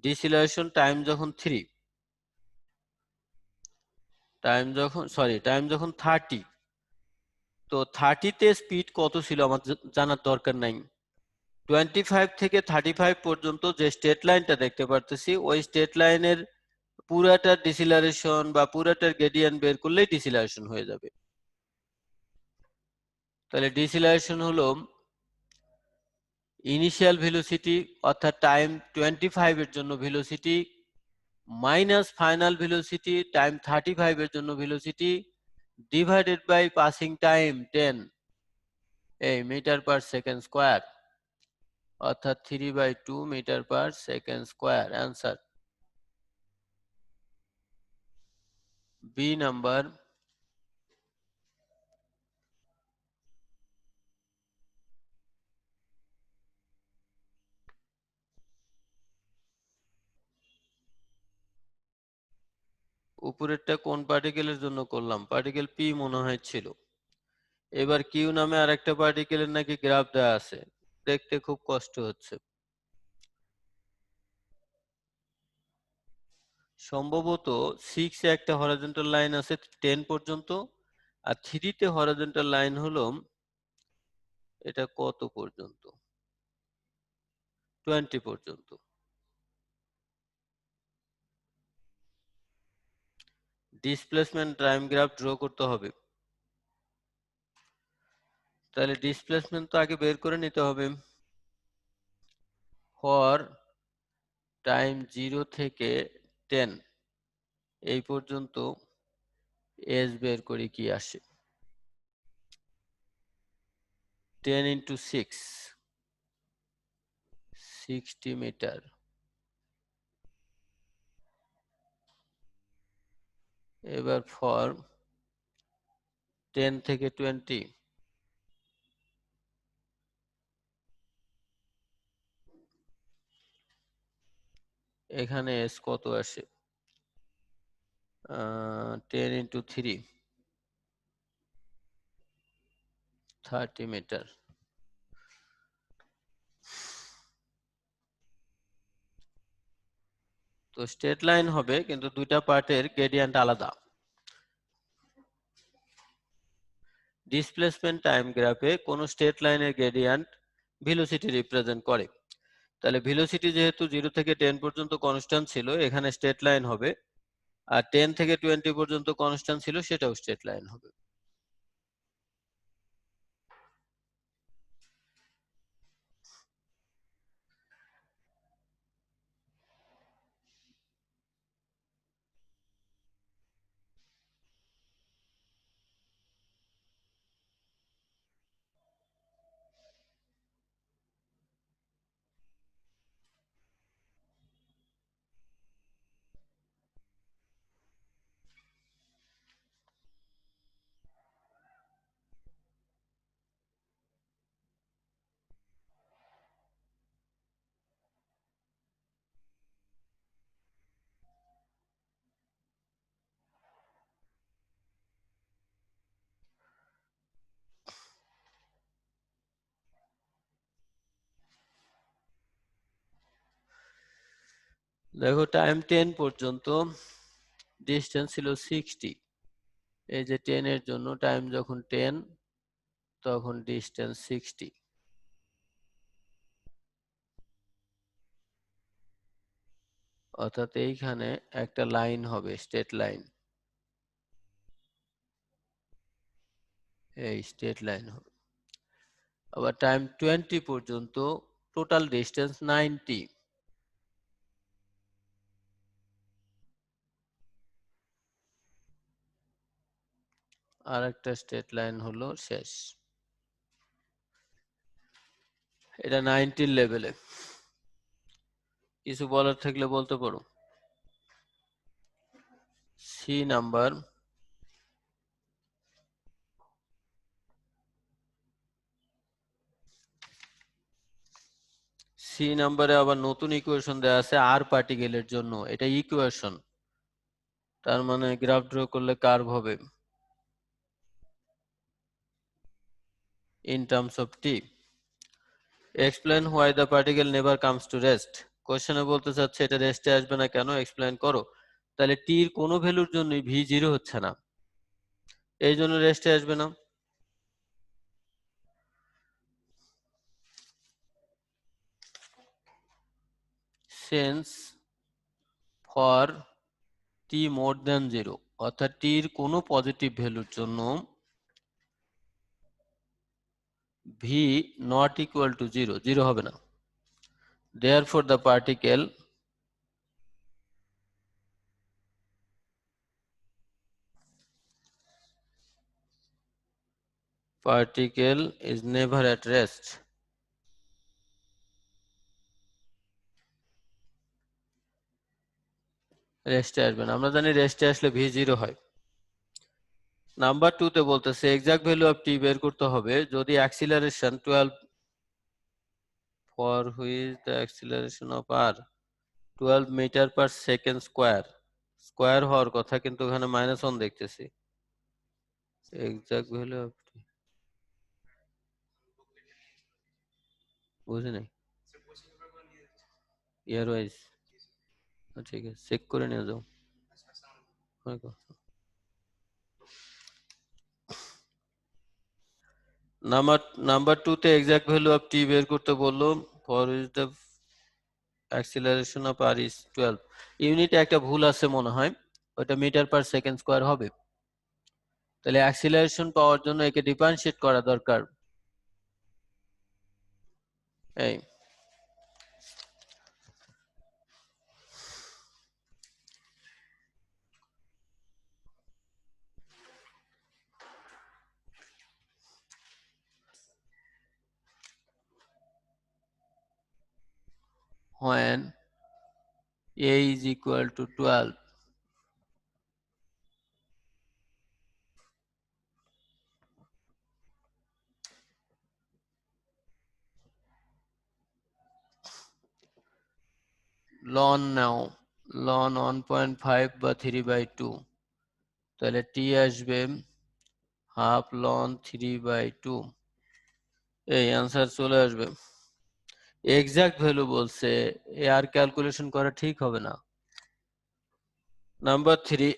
ডিসিলারেশন টাইম যখন 3, টাইম যখন 30, তো 30 তে স্পিড কত ছিল আমার জানার দরকার নাই। 25 থেকে 35 পর্যন্ত যে স্ট্রেট লাইনটা দেখতে পারতেছি, ওই স্ট্রেট লাইনের পুরাটার ডিসিলারেশন বা পুরাটার গ্রেডিয়েন্ট বের করলেই ডিসিলারেশন হয়ে যাবে। তাহলে ডিসিলারেশন হলো ইনিশিয়াল ভেলোসিটি অর্থাৎ টাইম 25 এর জন্য velocity minus final velocity time 35 এর জন্য velocity divided by passing time 10, এই মিটার পার সেকেন্ড স্কয়ার, অর্থাৎ 3/2 metre per second square. Answer B number. উপরেরটা কোন পার্টিকেলের জন্য করলাম? পার্টিকেল পি মনে হয় ছিল। এবার কিউ নামে আরেকটা পার্টিকেলের নাকি গ্রাফ দেওয়া আছে, দেখতে খুব কষ্ট হচ্ছে। সম্ভবত 6 এ একটা হরাইজন্টাল লাইন আছে 10 পর্যন্ত, আর 3 তে হরাইজন্টাল লাইন হলো এটা কত পর্যন্ত, 20 পর্যন্ত। ডিসপ্লেসমেন্ট টাইম গ্রাফ ড্র করতে হবে। তাহলে ডিসপ্লেসমেন্ট তো আগে বের করে নিতে হবে। ফর টাইম 0 থেকে 10 এই পর্যন্ত এজ বের করি কি আসে। 10 into 6 60 মিটার। এবার ফর 10 থেকে 20 এখানে এস কত আসে? 10 into 3 30 মিটার। তো স্ট্রেট লাইন হবে কিন্তু দুইটা পার্টের গ্রেডিয়েন্ট আলাদা। ডিসপ্লেসমেন্ট টাইম গ্রাফে কোন স্ট্রেট লাইনের গ্রেডিয়েন্ট ভেলোসিটি রিপ্রেজেন্ট করে। তাহলে ভেলোসিটি যেহেতু 0 থেকে 10 পর্যন্ত কনস্ট্যান্ট ছিল, এখানে স্ট্রেট লাইন হবে, আর 10 থেকে 20 পর্যন্ত কনস্ট্যান্ট ছিল, সেটাও স্ট্রেট লাইন হবে। দেখো টাইম 10 পর্যন্ত ডিসটেন্স ছিল 60। এই যে 10 এর জন্য টাইম যখন 10 তখন ডিসটেন্স 60। অর্থাৎ এইখানে একটা লাইন হবে, স্ট্রেট লাইন। এই স্ট্রেট লাইন হবে। আবার টাইম 20 পর্যন্ত টোটাল ডিসটেন্স 90। আর একটা স্ট্রেট লাইন হলো শেষ। এটা 90 লেভেলে। কিছু বলার থাকলে বলতে পারো। সি নাম্বার সি নাম্বারে আবার নতুন ইকুয়েশন দেওয়া আছে আর পার্টিকেলের জন্য। এটা ইকুয়েশন, তার মানে গ্রাফ ড্র করলে কার্ভ হবে in terms of t. Explain why the particle never comes to rest. কোশ্চেনে বলতে চাচ্ছে এটা রেস্টে আসবে না কেন, এক্সপ্লেইন করো। তাহলে টি এর কোনো ভ্যালুর জন্যই ভি 0 হচ্ছে না, এই জন্য রেস্টে আসবে না। Sense for T more than 0, অর্থাৎ টি এর কোনো পজিটিভ ভ্যালুর জন্য ভি নট ইকুয়াল টু 0, 0 হবে না। Therefore the particle is never at rest. রেস্টে আসবে না, আমরা জানি রেস্টে আসলে ভি 0 হয়। নাম্বার 2 তে বলতেছে এক্সাক্ট ভ্যালু অফ টি বের করতে হবে যদি acceleration 12 for which the acceleration of R 12 metre per second square. Square হওয়ার কথা, কিন্তু এখানে -1 দেখতেছি। এক্সাক্ট ভ্যালু অফ টি বুঝি নাই। ইয়ার ওয়াইজ ঠিক আছে, চেক করে নিয়ে যাও। নাম্বার 2 তে এক্সাক্ট ভ্যালু অফ টি বের করতে বললো। For which the acceleration of R is 12। ইউনিটে একটা ভুল আছে মনে হয়, ওটা মিটার পার সেকেন্ড স্কয়ার হবে। তাহলে অ্যাক্সিলারেশন পাওয়ার জন্য একে ডিফারেন্সিয়েট করা দরকার। এই when a is equal to 12, ln now, ln 1.5 বা 3/2, তাহলে t আসবে হাফ ln 3/2। এই অ্যান্সার চলে আসবে। এক্সাক্ট ভ্যালু বলছে, এ আর ক্যালকুলেশন করা ঠিক হবে না। নাম্বার 3,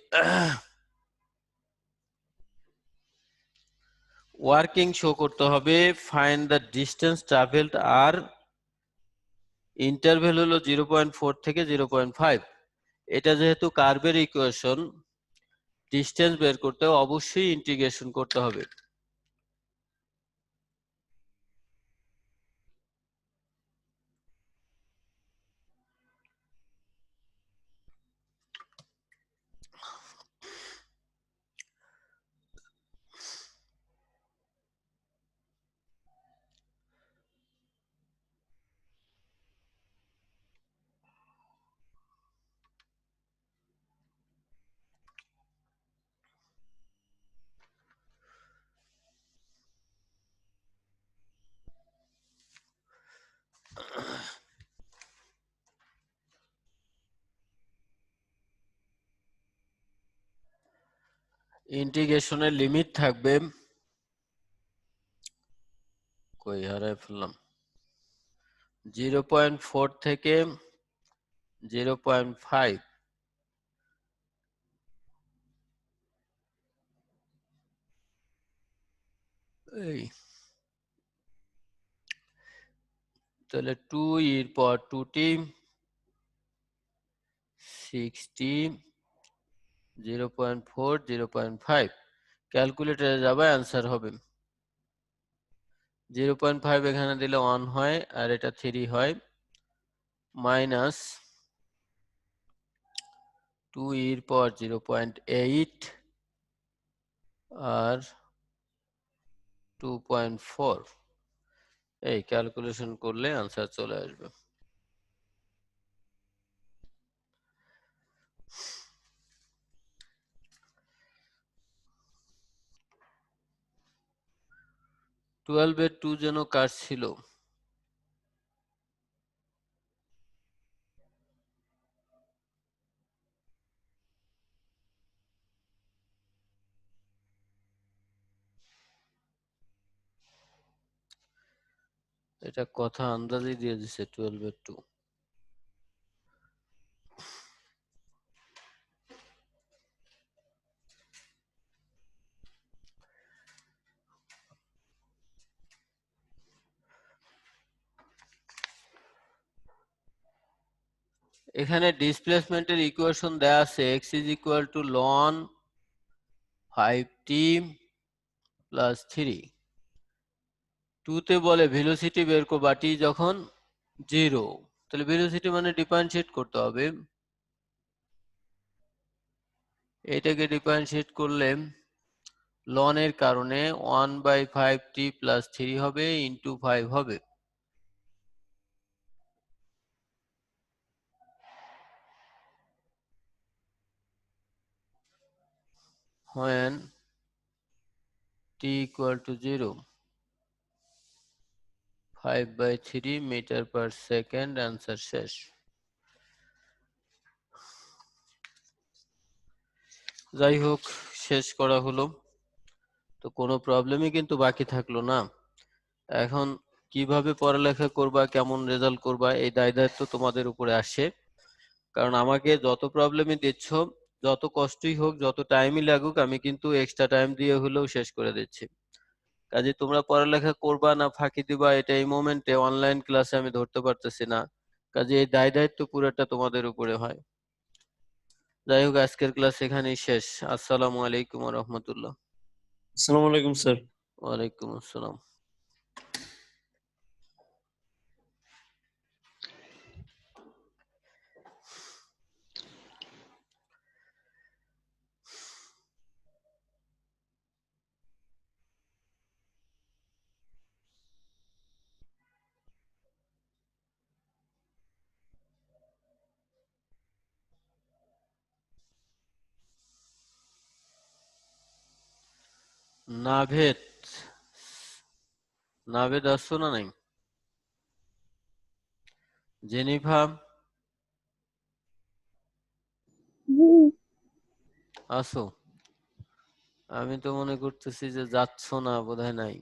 ওয়ার্কিং শো করতে হবে। Find the distance travelled R interval হলো 0.4 থেকে 0.5। এটা যেহেতু কার্ভের ইকুয়েশন, ডিস্টেন্স বের করতে অবশ্যই ইন্টিগ্রেশন করতে হবে। ইন্টিগ্রেশনের লিমিট থাকবে, কই হারাই ফেললাম, 0.4 থেকে 0.5। এই তাহলে 2 এর পর 2t 60 0.4 0.5 ক্যালকুলেটরে যাবে, অ্যান্সার হবে 0.5 এখানে দিলে 1 হয় আর এটা 3 হয়, মাইনাস 2 এর পর 0.8 আর 2.4। এই ক্যালকুলেশন করলে অ্যান্সার চলে আসবে। টুয়েলভ এর 2 যেন কার ছিল, এটা কথা আন্দাজই দিয়ে দিছে 12 এর 2। এখানে ডিসপ্লেসমেন্টের ইকুয়েশন দেয়া আছে x is equal to ln 5t plus 3। 2 তে বলে ভেলোসিটি বের করবা t যখন 0, তাহলে ভেলোসিটি মানে ডিফারেন্সিয়েট করতে হবে। এটাকে ডিফারেন্সিয়েট করলে ln এর কারণে 1/5t plus 3 হবে ইনটু 5 হবে। when t equal to 0, 5/3 metre per second, answer শেষ। যাই হোক, শেষ করা হলো, তো কোনো প্রবলেমই কিন্তু বাকি থাকলো না। এখন কিভাবে পড়ালেখা করবা, কেমন রেজাল্ট করবা, এই দায়িত্ব তোমাদের উপরে আসে। কারণ আমাকে যত প্রবলেমই দিচ্ছ, যত কষ্টই হোক, যত টাইমই লাগুক, আমি কিন্তু এক্সট্রা টাইম দিয়ে হলেও শেষ করে দিচ্ছি। কাজে তোমরা পড়ালেখা করবা না ফাঁকি দিবা, এটা এই মোমেন্টে অনলাইন ক্লাসে আমি ধরতে পারতেছি না। কাজে এই দায়িত্ব পুরোটা তোমাদের উপরে হয়। যাই হোক, আজকের ক্লাস এখানেই শেষ। আসসালামু আলাইকুম ওয়া রাহমাতুল্লাহ। আসসালামু আলাইকুম স্যার। ওয়ালাইকুম আসসালাম। নাভেদ, নাভেদ আসছো না নাই? জেনিফা আসো? আমি তো মনে করতেছি যে যাচ্ছ না, বোধহয় নাই।